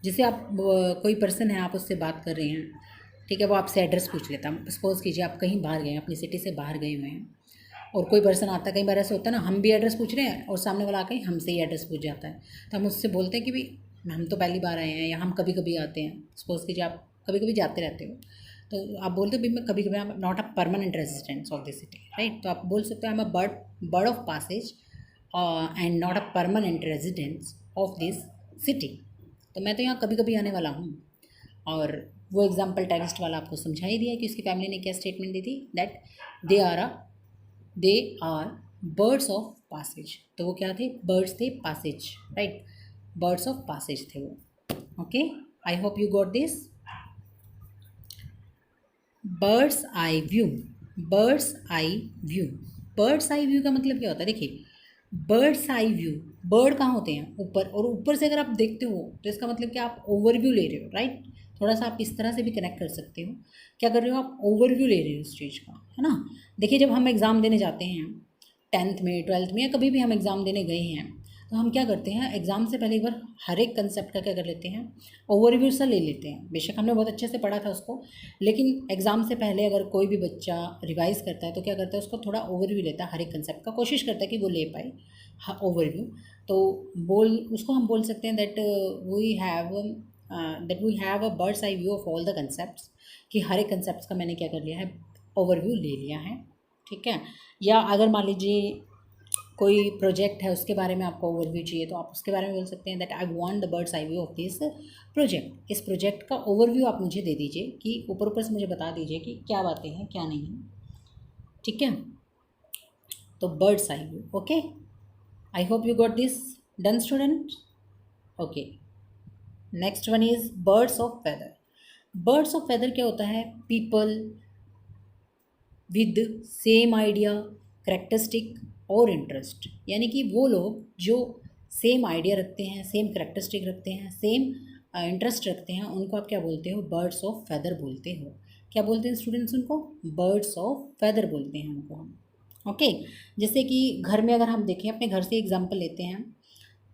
जैसे आप कोई पर्सन है, आप उससे बात कर रहे हैं, ठीक है, वो आपसे एड्रेस पूछ लेता है, सपोज़ कीजिए आप कहीं बाहर गए हैं, अपनी सिटी से बाहर गए हुए हैं और कोई पर्सन आता है, कई बार ऐसा होता है ना, हम भी एड्रेस पूछ रहे हैं और सामने वाला आके हमसे ही एड्रेस पूछ जाता है, तो हम उससे बोलते हैं कि भाई हम तो पहली बार आए हैं या हम कभी कभी आते हैं, सपोज़ कीजिए आप कभी कभी जाते रहते हो, तो आप बोलते हो भाई मैं कभी कभी, I am not a permanent residents of this city, right, तो आप बोल सकते हो I am a bird of passage and not a permanent residents of this city, तो मैं तो यहाँ कभी कभी आने वाला हूँ। और वो एग्जाम्पल टेररिस्ट वाला आपको समझा ही दिया कि उसकी फैमिली ने क्या स्टेटमेंट दी थी, that they are birds of passage, तो वो क्या थे, बर्ड्स थे passage, right, birds of passage थे वो। Okay, I hope you got this. Bird's eye view, bird's eye view, bird's eye view का मतलब क्या होता है, देखिए बर्ड्स आई व्यू, बर्ड कहाँ होते हैं, ऊपर, और ऊपर से अगर आप देखते हो तो इसका मतलब कि आप ओवरव्यू ले रहे हो, राइट, थोड़ा सा आप इस तरह से भी कनेक्ट कर सकते हो, क्या कर रहे हो आप, ओवरव्यू ले रहे हो उस चीज़ का, है ना। देखिए जब हम एग्ज़ाम देने जाते हैं 10th में 12th में या कभी भी हम एग्ज़ाम देने गए हैं, तो हम क्या करते हैं, एग्ज़ाम से पहले एक बार हर एक कंसेप्ट का क्या कर लेते हैं, ओवरव्यू सा ले लेते हैं, बेशक हमने बहुत अच्छे से पढ़ा था उसको, लेकिन एग्ज़ाम से पहले अगर कोई भी बच्चा रिवाइज़ करता है तो क्या करता है, उसको थोड़ा ओवरव्यू लेता है, हर एक कंसेप्ट का कोशिश करता है कि वो ले पाए, हाँ ओवरव्यू, तो उसको हम बोल सकते हैं that we have a bird's eye view of all the concept, कि हर एक कंसेप्ट का मैंने क्या कर लिया है, ओवरव्यू ले लिया है, ठीक है। या अगर मान लीजिए कोई प्रोजेक्ट है उसके बारे में आपको ओवरव्यू चाहिए, तो आप उसके बारे में बोल सकते हैं that I want the birds eye view of this project, इस प्रोजेक्ट का ओवरव्यू आप मुझे दे दीजिए, कि ऊपर ऊपर से मुझे बता दीजिए कि क्या बातें हैं क्या नहीं, ठीक है। तो birds eye view. Okay, I hope you got this done student. Okay, next one is birds of feather. Birds of feather क्या होता है? People with same idea, characteristic और इंटरेस्ट. यानी कि वो लोग जो सेम आइडिया रखते हैं, सेम करेक्टरिस्टिक रखते हैं, सेम इंटरेस्ट रखते हैं, उनको आप क्या बोलते हो? बर्ड्स ऑफ फेदर बोलते हो. क्या बोलते हैं स्टूडेंट्स उनको? बर्ड्स ऑफ फेदर बोलते हैं उनको हम. ओके, जैसे कि घर में अगर हम देखें, अपने घर से एग्जांपल लेते हैं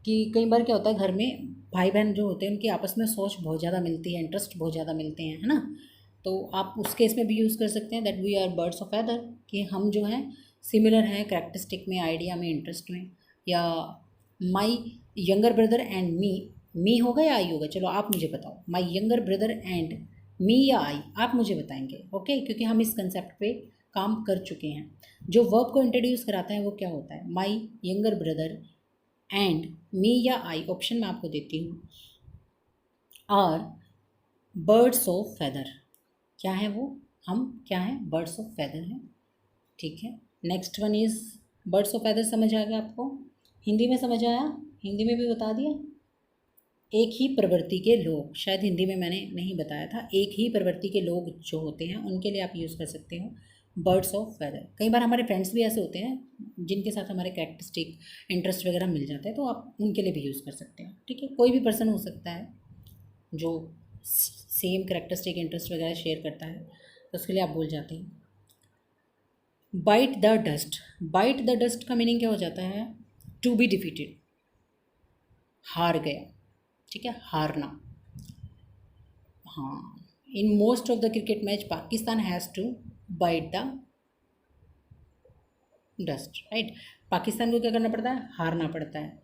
कि कई बार क्या होता है, घर में भाई बहन जो होते हैं उनकी आपस में सोच बहुत ज़्यादा मिलती है, इंटरेस्ट बहुत ज़्यादा मिलते हैं, है ना. तो आप उस केस में भी यूज़ कर सकते हैं that we are birds of feather, कि हम जो हैं सिमिलर हैं करेक्टरिस्टिक में, आइडिया में, इंटरेस्ट में. या my younger brother and me होगा या आई होगा? चलो आप मुझे बताओ. My younger brother and me या आई, आप मुझे बताएंगे. ओके, क्योंकि हम इस कंसेप्ट पे काम कर चुके हैं. जो वर्ब को इंट्रोड्यूस कराता है वो क्या होता है? My younger brother and me या आई, ऑप्शन मैं आपको देती हूँ, और बर्ड्स ऑफ फेदर. क्या है वो? हम क्या हैं? बर्ड्स ऑफ फेदर हैं. ठीक है, next one is birds of feather. समझ आ गया आपको? हिंदी में समझ आया? हिंदी में भी बता दिया. एक ही प्रवृत्ति के लोग, शायद हिंदी में मैंने नहीं बताया था. एक ही प्रवृत्ति के लोग जो होते हैं उनके लिए आप यूज़ कर सकते हो बर्ड्स ऑफ फेदर. कई बार हमारे फ्रेंड्स भी ऐसे होते हैं जिनके साथ हमारे कैरेक्टरिस्टिक, इंटरेस्ट वगैरह मिल जाते हैं, तो आप उनके लिए भी यूज़ कर सकते हैं. ठीक है, कोई भी पर्सन हो सकता है जो सेम कैरेक्टरिस्टिक, इंटरेस्ट वगैरह शेयर करता है, तो उसके लिए आप बोल जाते हैं. Bite the dust. Bite the dust का मीनिंग क्या हो जाता है? टू बी डिफीटेड, हार गया. ठीक है, हारना. हाँ, in most of the cricket match Pakistan has to bite the dust. Right, Pakistan को क्या करना पड़ता है? हारना पड़ता है.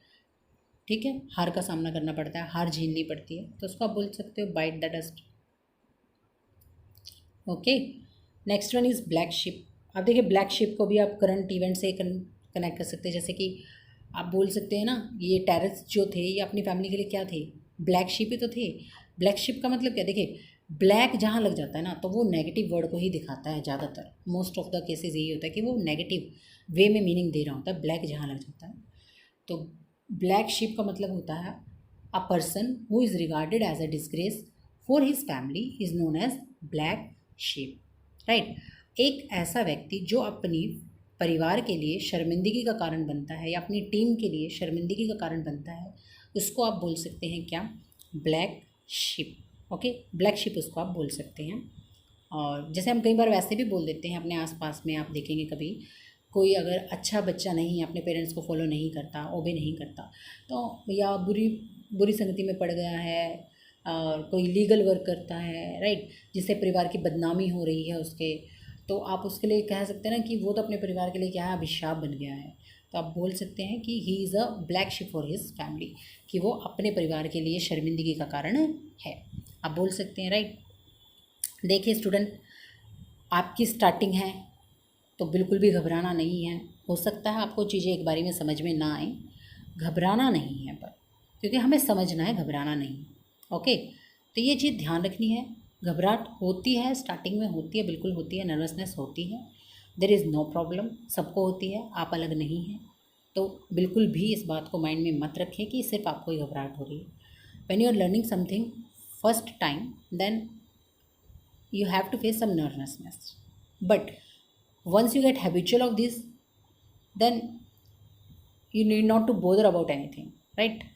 ठीक है, हार का सामना करना पड़ता है, हार झेलनी पड़ती है, तो उसको आप बोल सकते हो bite the dust. Okay, next one is black sheep. अब देखिए, ब्लैक शिप को भी आप करंट इवेंट से कनेक्ट कर सकते हैं. जैसे कि आप बोल सकते हैं ना, ये टेररिस्ट जो थे ये अपनी फैमिली के लिए क्या थे? ब्लैक शिप ही तो थे. ब्लैक शिप का मतलब क्या? देखिए, ब्लैक जहाँ लग जाता है ना, तो वो नेगेटिव वर्ड को ही दिखाता है ज़्यादातर. मोस्ट ऑफ द केसेस यही होता है कि वो नेगेटिव वे में मीनिंग दे रहा होता है, ब्लैक जहाँ लग जाता है. तो ब्लैक शिप का मतलब होता है a person who is regarded as a disgrace for his family is known as black sheep. Right, एक ऐसा व्यक्ति जो अपनी परिवार के लिए शर्मिंदगी का कारण बनता है या अपनी टीम के लिए शर्मिंदगी का कारण बनता है, उसको आप बोल सकते हैं क्या? Black ship. Okay, black ship उसको आप बोल सकते हैं. और जैसे हम कई बार वैसे भी बोल देते हैं अपने आसपास में, आप देखेंगे कभी कोई अगर अच्छा बच्चा नहीं, अपने पेरेंट्स को फॉलो नहीं करता, ओबे नहीं करता, तो या बुरी संगति में पड़ गया है, और कोई लीगल वर्क करता है, राइट, जिससे परिवार की बदनामी हो रही है उसके, तो आप उसके लिए कह सकते हैं ना कि वो तो अपने परिवार के लिए क्या है? अभिशाप बन गया है. तो आप बोल सकते हैं कि he is a black ship for his family, कि वो अपने परिवार के लिए शर्मिंदगी का कारण है. आप बोल सकते हैं. राइट, देखिए स्टूडेंट, आपकी स्टार्टिंग है तो बिल्कुल भी घबराना नहीं है. हो सकता है आपको चीज़ें एक बारी में समझ में ना आए, घबराना नहीं है, पर क्योंकि हमें समझना है, घबराना नहीं. ओके, तो ये चीज़ ध्यान रखनी है. घबराहट होती है, स्टार्टिंग में होती है, बिल्कुल होती है, नर्वसनेस होती है, देयर इज़ नो प्रॉब्लम, सबको होती है, आप अलग नहीं हैं. तो बिल्कुल भी इस बात को माइंड में मत रखें कि सिर्फ आपको ही घबराहट हो रही है. When you are learning something first time, then you have to face some nervousness, but once you get habitual of this, then you need not to bother about anything, right?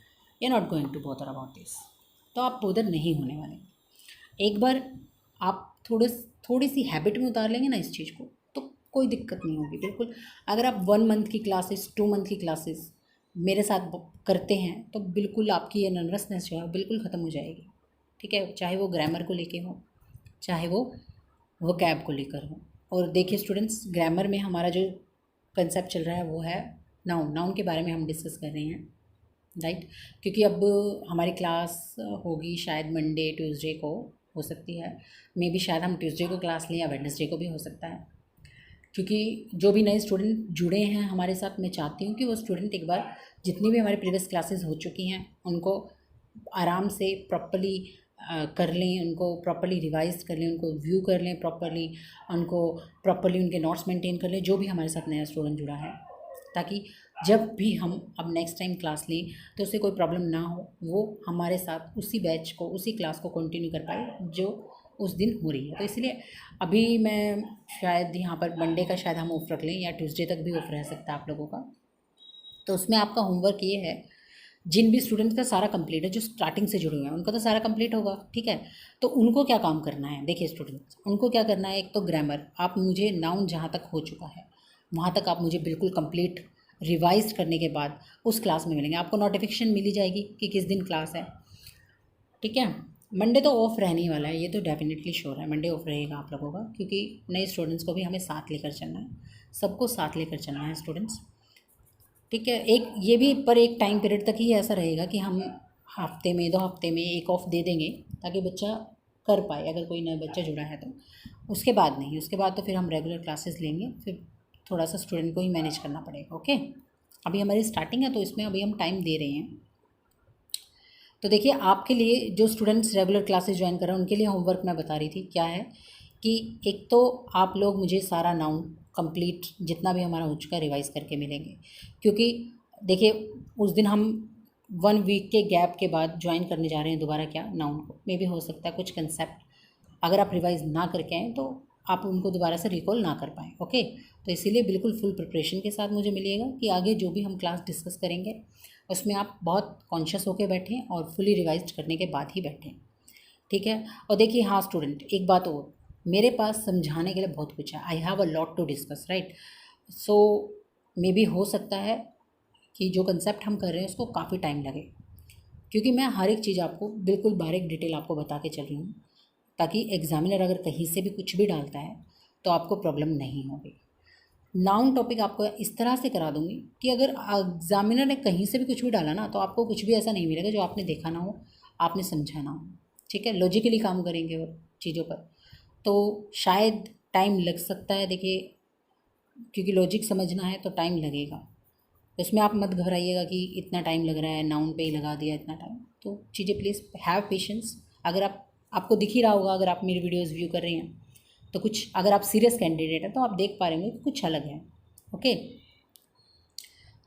You're not going to bother about this. तो आप bother नहीं होने वाले. एक बार आप थोड़ी सी habit में उतार लेंगे ना इस चीज़ को, तो कोई दिक्कत नहीं होगी बिल्कुल. अगर आप 1 मंथ की क्लासेस, 2 मंथ की क्लासेस मेरे साथ करते हैं, तो बिल्कुल आपकी ये नर्वसनेस जो है बिल्कुल ख़त्म हो जाएगी. ठीक है, चाहे वो ग्रामर को लेके हो, चाहे वो वोकैब को लेकर हो. और देखिए स्टूडेंट्स, ग्रामर में हमारा जो कंसेप्ट चल रहा है वो है नाउन के बारे में हम डिस्कस कर रहे हैं. राइट, क्योंकि अब हमारी क्लास होगी शायद मंडे ट्यूसडे को, हो सकती है मे बी शायद हम ट्यूसडे को क्लास लें या वेडनेसडे को भी हो सकता है. क्योंकि जो भी नए स्टूडेंट जुड़े हैं हमारे साथ, मैं चाहती हूँ कि वो स्टूडेंट एक बार जितनी भी हमारी प्रीवियस क्लासेस हो चुकी हैं उनको आराम से प्रॉपर्ली कर लें, उनको प्रॉपर्ली रिवाइज कर लें, उनको व्यू कर लें प्रॉपर्ली, उनको प्रॉपर्ली उनके नोट्स मेंटेन कर लें. जो भी हमारे साथ नया स्टूडेंट जुड़ा है, ताकि जब भी हम अब नेक्स्ट टाइम क्लास लें तो उसे कोई प्रॉब्लम ना हो, वो हमारे साथ उसी बैच को, उसी क्लास को कंटिन्यू कर पाए जो उस दिन हो रही है। तो इसलिए अभी मैं शायद यहाँ पर मंडे का शायद हम ऑफ रख लें, या ट्यूसडे तक भी ऑफ रह सकता है आप लोगों का। तो उसमें आपका होमवर्क ये है, जिन भी स्टूडेंट्स का सारा कंप्लीट है, जो स्टार्टिंग से जुड़े हुए हैं, उनका तो सारा कंप्लीट होगा, ठीक है। तो उनको क्या काम करना है, देखिए स्टूडेंट्स, उनको क्या करना है, एक तो ग्रामर, आप मुझे नाउन जहाँ तक हो चुका है वहाँ तक आप मुझे बिल्कुल कंप्लीट रिवाइज करने के बाद उस क्लास में मिलेंगे। आपको नोटिफिकेशन मिली जाएगी कि किस दिन क्लास है, ठीक है। मंडे तो ऑफ रहने ही वाला है, ये तो डेफिनेटली श्योर है, मंडे ऑफ रहेगा आप लोगों का, क्योंकि नए स्टूडेंट्स को भी हमें साथ लेकर चलना है, सबको साथ लेकर चलना है स्टूडेंट्स, ठीक है। एक ये भी पर एक टाइम पीरियड तक ही ऐसा रहेगा कि हम हफ्ते में 2 हफ्ते में एक ऑफ दे देंगे ताकि बच्चा कर पाए, अगर कोई नया बच्चा जुड़ा है तो। उसके बाद नहीं, उसके बाद तो फिर हम रेगुलर क्लासेस लेंगे, फिर थोड़ा सा स्टूडेंट को ही मैनेज करना पड़ेगा, ओके। अभी हमारी स्टार्टिंग है तो इसमें अभी हम टाइम दे रहे हैं। तो देखिए, आपके लिए जो स्टूडेंट्स रेगुलर क्लासेस ज्वाइन कर रहे हैं उनके लिए होमवर्क मैं बता रही थी क्या है कि एक तो आप लोग मुझे सारा नाउन कंप्लीट जितना भी हमारा हो चुका है रिवाइज़ करके मिलेंगे, क्योंकि देखिए उस दिन हम 1 वीक के गैप के बाद ज्वाइन करने जा रहे हैं दोबारा क्या, नाउन को। मे भी हो सकता है कुछ कंसेप्ट अगर आप रिवाइज़ ना करके आएँ तो आप उनको दोबारा से रिकॉल ना कर पाएँ, ओके। तो इसीलिए बिल्कुल फुल प्रिपरेशन के साथ मुझे मिलिएगा कि आगे जो भी हम क्लास डिस्कस करेंगे उसमें आप बहुत कॉन्शियस होकर बैठें और फुली रिवाइज करने के बाद ही बैठें, ठीक है। और देखिए हाँ स्टूडेंट, एक बात और, मेरे पास समझाने के लिए बहुत कुछ है, I have a lot to discuss, right. So maybe हो सकता है कि जो कंसेप्ट हम कर रहे हैं उसको काफ़ी टाइम लगे, क्योंकि मैं हर एक चीज़ आपको बिल्कुल बारीक डिटेल आपको बता के चल रही हूँ, ताकि एग्जामिनर अगर कहीं से भी कुछ भी डालता है तो आपको प्रॉब्लम नहीं होगी। नाउन टॉपिक आपको इस तरह से करा दूंगी कि अगर एग्जामिनर ने कहीं से भी कुछ भी डाला ना तो आपको कुछ भी ऐसा नहीं मिलेगा जो आपने देखा ना हो, आपने समझा ना हो, ठीक है। लॉजिकली काम करेंगे वो चीज़ों पर, तो शायद टाइम लग सकता है, देखिए क्योंकि लॉजिक समझना है तो टाइम लगेगा। तो इसमें आप मत घबराइएगा कि इतना टाइम लग रहा है, नाउन पे ही लगा दिया इतना टाइम, तो चीज़ें प्लीज़ हैव पेशेंस। अगर आपको दिख ही रहा होगा, अगर आप मेरी वीडियोज़ व्यू कर रहे हैं तो कुछ, अगर आप सीरियस कैंडिडेट हैं तो आप देख पा रहे होंगे कि कुछ अलग है, ओके।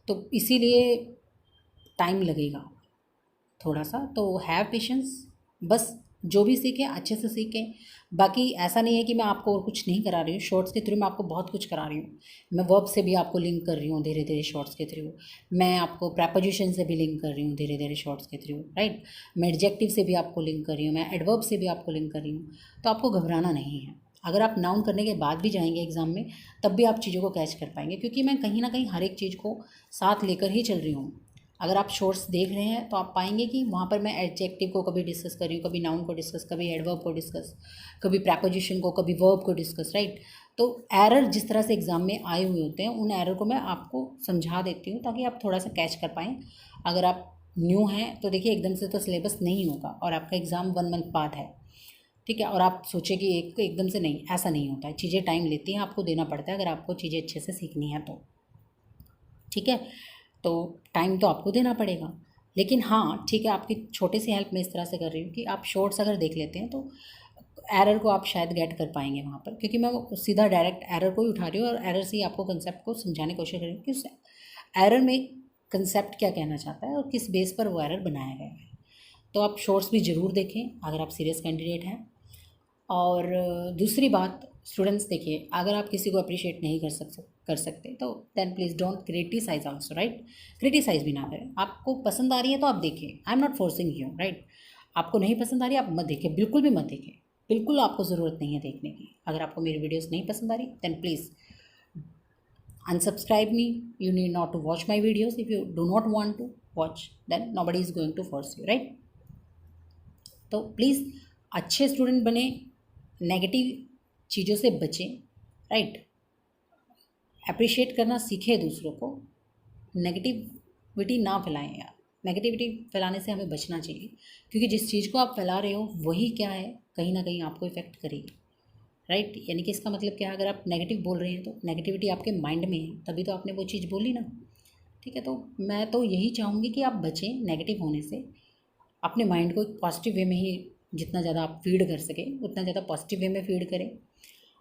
तो इसीलिए टाइम लगेगा थोड़ा सा, तो हैव पेशेंस। बस जो भी सीखें अच्छे से सीखें। बाकी ऐसा नहीं है कि मैं आपको और कुछ नहीं करा रही हूँ, शॉर्ट्स के थ्रू मैं आपको बहुत कुछ करा रही हूँ। मैं वर्ब से भी आपको लिंक कर रही हूँ धीरे धीरे शॉर्ट्स के थ्रू, मैं आपको प्रेपोजिशन से भी लिंक कर रही हूँ धीरे धीरे शॉर्ट्स के थ्रू, राइट। मैं एडजेक्टिव से भी आपको लिंक कर रही हूँ, मैं एडवर्ब से भी आपको लिंक कर रही हूँ। तो आपको घबराना नहीं है। अगर आप नाउन करने के बाद भी जाएंगे एग्ज़ाम में तब भी आप चीज़ों को कैच कर पाएंगे, क्योंकि मैं कहीं ना कहीं हर एक चीज़ को साथ लेकर ही चल रही हूँ। अगर आप शॉर्ट्स देख रहे हैं तो आप पाएंगे कि वहाँ पर मैं एडजेक्टिव को कभी डिस्कस कर रही हूँ, कभी नाउन को डिस्कस, कभी एडवर्ब को डिस्कस, कभी प्रेपोजिशन को, कभी वर्ब को डिस्कस, राइट। तो एरर जिस तरह से एग्ज़ाम में आए हुए होते हैं उन एरर को मैं आपको समझा देती हूँ ताकि आप थोड़ा सा कैच कर पाएँ। अगर आप न्यू हैं तो देखिए एकदम से तो सिलेबस नहीं होगा और आपका एग्ज़ाम 1 मंथ बाद है, ठीक है। और आप सोचें कि एकदम से नहीं, ऐसा नहीं होता है, चीज़ें टाइम लेती हैं, आपको देना पड़ता है अगर आपको चीज़ें अच्छे से सीखनी है तो, ठीक है। तो टाइम तो आपको देना पड़ेगा, लेकिन हाँ ठीक है, आपकी छोटी सी हेल्प मैं इस तरह से कर रही हूँ कि आप शॉर्ट्स अगर देख लेते हैं तो एरर को आप शायद गेट कर पाएंगे वहाँ पर, क्योंकि मैं सीधा डायरेक्ट एरर को ही उठा रही हूँ और एरर से ही आपको कंसेप्ट को समझाने की कोशिश कर रही हूँ कि उस एरर में कंसेप्ट क्या कहना चाहता है और किस बेस पर वो एरर बनाया गया है। तो आप शॉर्ट्स भी ज़रूर देखें अगर आप सीरियस कैंडिडेट हैं। और दूसरी बात स्टूडेंट्स, देखिए अगर आप किसी को अप्रिशिएट नहीं कर सकते तो then please don't criticise also, right. Criticise भी ना करें। आपको पसंद आ रही है तो आप देखें, आई am not forcing you, right. आपको नहीं पसंद आ रही आप मत देखें, बिल्कुल भी मत देखें, बिल्कुल आपको ज़रूरत नहीं है देखने की। अगर आपको मेरी वीडियोज़ नहीं पसंद आ रही then please unsubscribe me. You need not to watch my videos. If you do not want to watch, then nobody is going to force you, right? तो प्लीज़ अच्छे स्टूडेंट बने, नेगेटिव चीज़ों से बचें, राइट। अप्रिशिएट करना सीखें दूसरों को, नेगेटिविटी ना फैलाएं यार। नेगेटिविटी फैलाने से हमें बचना चाहिए, क्योंकि जिस चीज़ को आप फैला रहे हो वही क्या है कहीं ना कहीं आपको इफ़ेक्ट करेगी, राइट। यानी कि इसका मतलब क्या है, अगर आप नेगेटिव बोल रहे हैं तो नेगेटिविटी आपके माइंड में है, तभी तो आपने वो चीज़ बोली ना, ठीक है। तो मैं तो यही चाहूँगी कि आप बचें नेगेटिव होने से, अपने माइंड को एक पॉजिटिव वे में ही जितना ज़्यादा आप फीड कर सकें उतना ज़्यादा पॉजिटिव वे में फीड करें।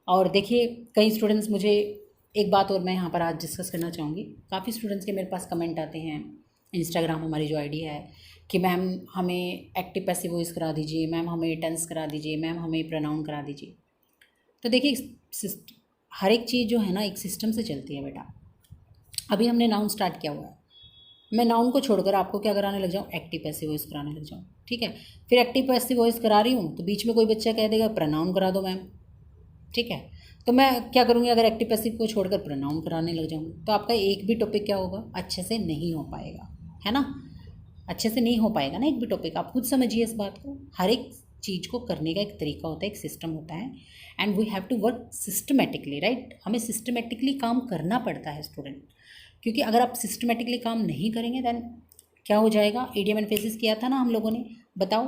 और देखिए कई स्टूडेंट्स मुझे एक बात और मैं यहाँ पर आज डिस्कस करना चाहूँगी। काफ़ी स्टूडेंट्स के मेरे पास कमेंट आते हैं, इंस्टाग्राम हमारी जो आईडी है, कि मैम हमें एक्टिव पैसिव वॉइस करा दीजिए, मैम हमें टेंस करा दीजिए, मैम हमें प्रोनाउन करा दीजिए। तो देखिए हर एक चीज़ जो है ना एक सिस्टम से चलती है बेटा। अभी हमने नाउन स्टार्ट किया हुआ है, मैं नाउन को छोड़कर आपको क्या कराने लग जाऊँ, एक्टिव पैसिव वॉइस कराने लग जाऊँ, ठीक है। फिर एक्टिव पैसिव वॉइस करा रही हूँ तो बीच में कोई बच्चा कह देगा प्रोनाउन करा दो मैम, ठीक है। तो मैं क्या करूँगी, अगर एक्टिव पैसिव को छोड़कर प्रोनाउन कराने लग जाऊँगी तो आपका एक भी टॉपिक क्या होगा, अच्छे से नहीं हो पाएगा, है ना। अच्छे से नहीं हो पाएगा ना एक भी टॉपिक। आप खुद समझिए इस बात को। हर एक चीज़ को करने का एक तरीका होता है, एक सिस्टम होता है, and we have to work systematically, right. हमें सिस्टमेटिकली काम करना पड़ता है स्टूडेंट, क्योंकि अगर आप सिस्टमेटिकली काम नहीं करेंगे देन क्या हो जाएगा। इडियम एंड फ्रेजेस किया था ना हम लोगों ने, बताओ,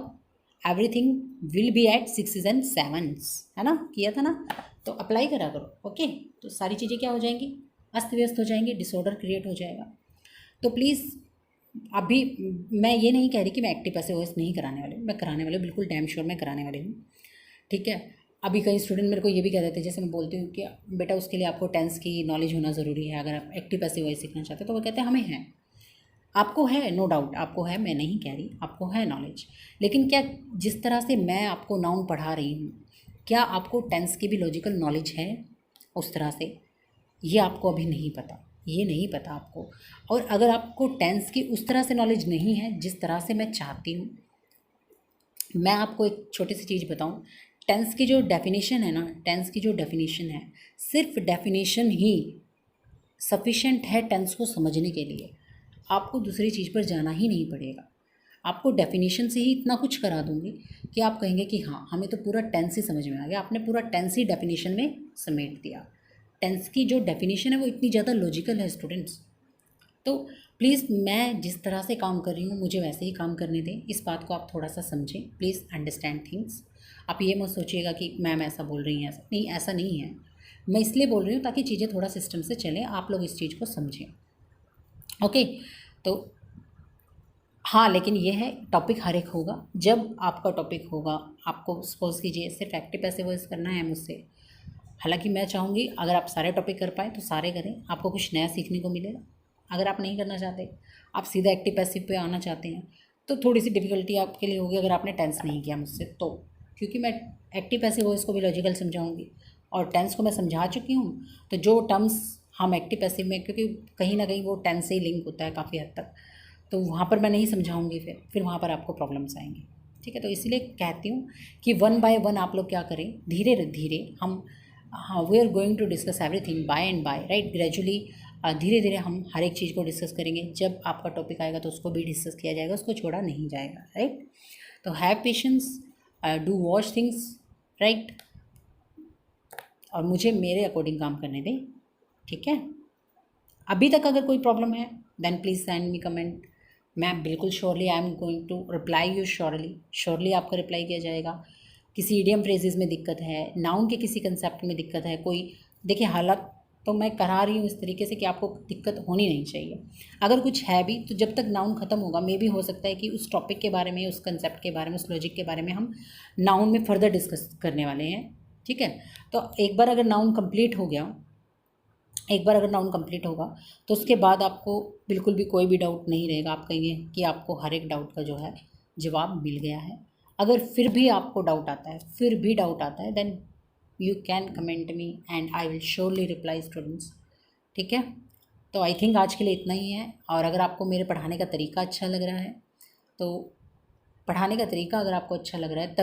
everything will be at sixes and sevens, है ना, किया था ना। तो अप्लाई करा करो, ओके। तो सारी चीज़ें क्या हो जाएंगी, अस्त व्यस्त हो जाएंगी, डिसऑर्डर क्रिएट हो जाएगा। तो प्लीज़ अभी मैं ये नहीं कह रही कि मैं एक्टिव पैसिव वॉइस नहीं कराने वाली हूँ, मैं कराने वाली हूँ, बिल्कुल डैम श्योर मैं कराने वाली हूँ, ठीक है। अभी कई स्टूडेंट मेरे को ये भी कह देते हैं, जैसे मैं बोलती हूँ कि बेटा उसके लिए आपको टेंस की नॉलेज होना ज़रूरी है, अगर आप एक्टिव पैसिव वॉइस सीखना चाहते हैं। तो वो कहते हैं हमें है, आपको है, नो डाउट आपको है, मैं नहीं कह रही, आपको है नॉलेज। लेकिन क्या जिस तरह से मैं आपको नाउन पढ़ा रही हूँ, क्या आपको टेंस की भी लॉजिकल नॉलेज है उस तरह से, ये आपको अभी नहीं पता, ये नहीं पता आपको। और अगर आपको टेंस की उस तरह से नॉलेज नहीं है जिस तरह से मैं चाहती हूँ, मैं आपको एक छोटी सी चीज़ बताऊँ। टेंस की जो डेफिनेशन है ना, टेंस की जो डेफिनेशन है, सिर्फ डेफिनेशन ही सफिशेंट है टेंस को समझने के लिए। आपको दूसरी चीज़ पर जाना ही नहीं पड़ेगा। आपको डेफिनेशन से ही इतना कुछ करा दूंगी कि आप कहेंगे कि हाँ हमें तो पूरा टेंस ही समझ में आ गया। आपने पूरा टेंस ही डेफिनेशन में समेट दिया। टेंस की जो डेफिनेशन है वो इतनी ज़्यादा लॉजिकल है स्टूडेंट्स। तो प्लीज़ मैं जिस तरह से काम कर रही हूँ मुझे वैसे ही काम करने दें, इस बात को आप थोड़ा सा समझें, प्लीज़ अंडरस्टैंड थिंग्स। आप ये मत सोचिएगा कि मैम ऐसा बोल रही हैं, ऐसा नहीं, ऐसा नहीं है। मैं इसलिए बोल रही हूँ ताकि चीज़ें थोड़ा सिस्टम से चलें, आप लोग इस चीज़ को समझें, ओके। तो हाँ, लेकिन ये है टॉपिक हर एक होगा। जब आपका टॉपिक होगा, आपको सपोज़ कीजिए सिर्फ एक्टिव पैसिव वॉइस करना है मुझसे, हालांकि मैं चाहूँगी अगर आप सारे टॉपिक कर पाए तो सारे करें, आपको कुछ नया सीखने को मिलेगा। अगर आप नहीं करना चाहते, आप सीधा एक्टिव पैसिव पे आना चाहते हैं, तो थोड़ी सी डिफ़िकल्टी आपके लिए होगी अगर आपने टेंस नहीं किया मुझसे तो, क्योंकि मैं एक्टिव पैसिव वॉइस को भी लॉजिकल समझाऊँगी और टेंस को मैं समझा चुकी हूँ। तो जो टर्म्स हम एक्टिव पैसिव में, क्योंकि कहीं ना कहीं वो टेंस से ही लिंक होता है काफ़ी हद तक, तो वहाँ पर मैं नहीं समझाऊँगी, फिर वहाँ पर आपको प्रॉब्लम्स आएंगी, ठीक है। तो इसीलिए कहती हूँ कि वन बाय वन आप लोग क्या करें, धीरे धीरे हम, हाँ, we are going to discuss everything by and by, right, gradually, धीरे धीरे हम हर एक चीज़ को डिस्कस करेंगे। जब आपका टॉपिक आएगा तो उसको भी डिस्कस किया जाएगा, उसको छोड़ा नहीं जाएगा, राइट। तो have patience, do watch things, right, और मुझे मेरे अकॉर्डिंग काम करने दें, ठीक है। अभी तक अगर कोई प्रॉब्लम है then please send me comment. मैं बिल्कुल surely I am going to reply you, surely आपका रिप्लाई किया जाएगा। किसी इडियम फ्रेजेस में दिक्कत है, नाउन के किसी कंसेप्ट में दिक्कत है, कोई, देखिए हालात तो मैं करा रही हूँ इस तरीके से कि आपको दिक्कत होनी नहीं चाहिए। अगर कुछ है भी तो जब तक नाउन ख़त्म होगा, मे भी हो सकता है कि उस टॉपिक के बारे में, उस कंसेप्ट के बारे में, उस लॉजिक के बारे में हम नाउन में फर्दर डिस्कस करने वाले हैं, ठीक है। तो एक बार अगर नाउन कंप्लीट हो गया, एक बार अगर नाउन कंप्लीट होगा तो उसके बाद आपको बिल्कुल भी कोई भी डाउट नहीं रहेगा। आप कहेंगे कि आपको हर एक डाउट का जो है जवाब मिल गया है। अगर फिर भी आपको डाउट आता है, then you can comment me and I will surely reply students, ठीक है। तो आई थिंक आज के लिए इतना ही है। और अगर आपको मेरे पढ़ाने का तरीका अच्छा लग रहा है तो, पढ़ाने का तरीका अगर आपको अच्छा लग रहा है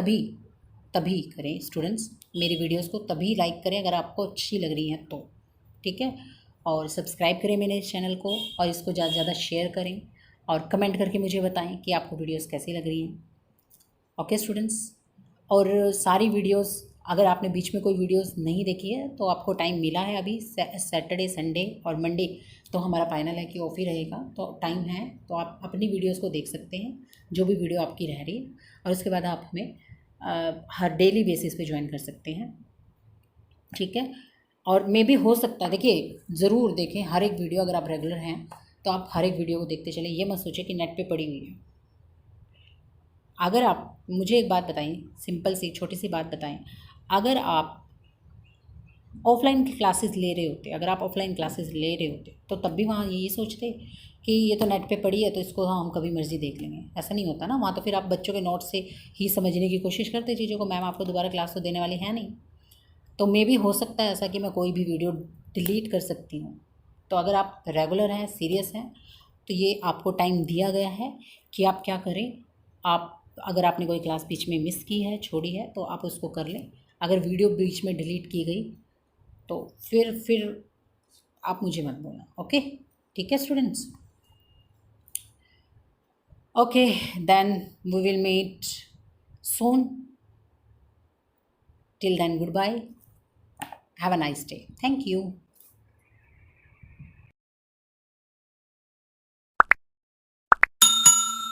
तभी करें स्टूडेंट्स मेरी वीडियोस को, तभी लाइक करें अगर आपको अच्छी लग रही हैं तो, ठीक है। और सब्सक्राइब करें मेरे चैनल को और इसको ज़्यादा से ज़्यादा शेयर करें और कमेंट करके मुझे बताएं कि आपको वीडियोस कैसी लग रही हैं, ओके स्टूडेंट्स। और सारी वीडियोस, अगर आपने बीच में कोई वीडियोस नहीं देखी है तो आपको टाइम मिला है अभी, सैटरडे, संडे और मंडे तो हमारा फाइनल है कि ऑफ ही रहेगा, तो टाइम है, तो आप अपनी वीडियोस को देख सकते हैं जो भी वीडियो आपकी रह रही है। और उसके बाद आप हमें हर डेली बेसिस पे ज्वाइन कर सकते हैं, ठीक है। और मे भी हो सकता है, देखिए ज़रूर देखें हर एक वीडियो, अगर आप रेगुलर हैं तो आप हर एक वीडियो को देखते चलें, ये मत सोचें कि नेट पे पड़ी हुई है। अगर आप मुझे एक बात बताएं, सिंपल सी छोटी सी बात बताएं, अगर आप ऑफलाइन क्लासेस ले रहे होते, अगर आप ऑफलाइन क्लासेस ले रहे होते तो तब भी वहाँ यही सोचते कि ये तो नेट पे पड़ी है तो इसको हाँ हम कभी मर्जी देख लेंगे, ऐसा नहीं होता ना। वहाँ तो फिर आप बच्चों के नोट से ही समझने की कोशिश करते चीज़ों को, मैम आपको दोबारा क्लास तो देने वाली है नहीं। तो मे भी हो सकता है ऐसा कि मैं कोई भी वीडियो डिलीट कर सकती हूँ। तो अगर आप रेगुलर हैं, सीरियस हैं, तो ये आपको टाइम दिया गया है कि आप क्या करें। आप अगर आपने कोई क्लास बीच में मिस की है, छोड़ी है, तो आप उसको कर लें। अगर वीडियो बीच में डिलीट की गई तो फिर आप मुझे मत बोलना, ओके? ठीक है students? Okay, then we will meet soon. Till then, goodbye. Have a nice day. Thank you.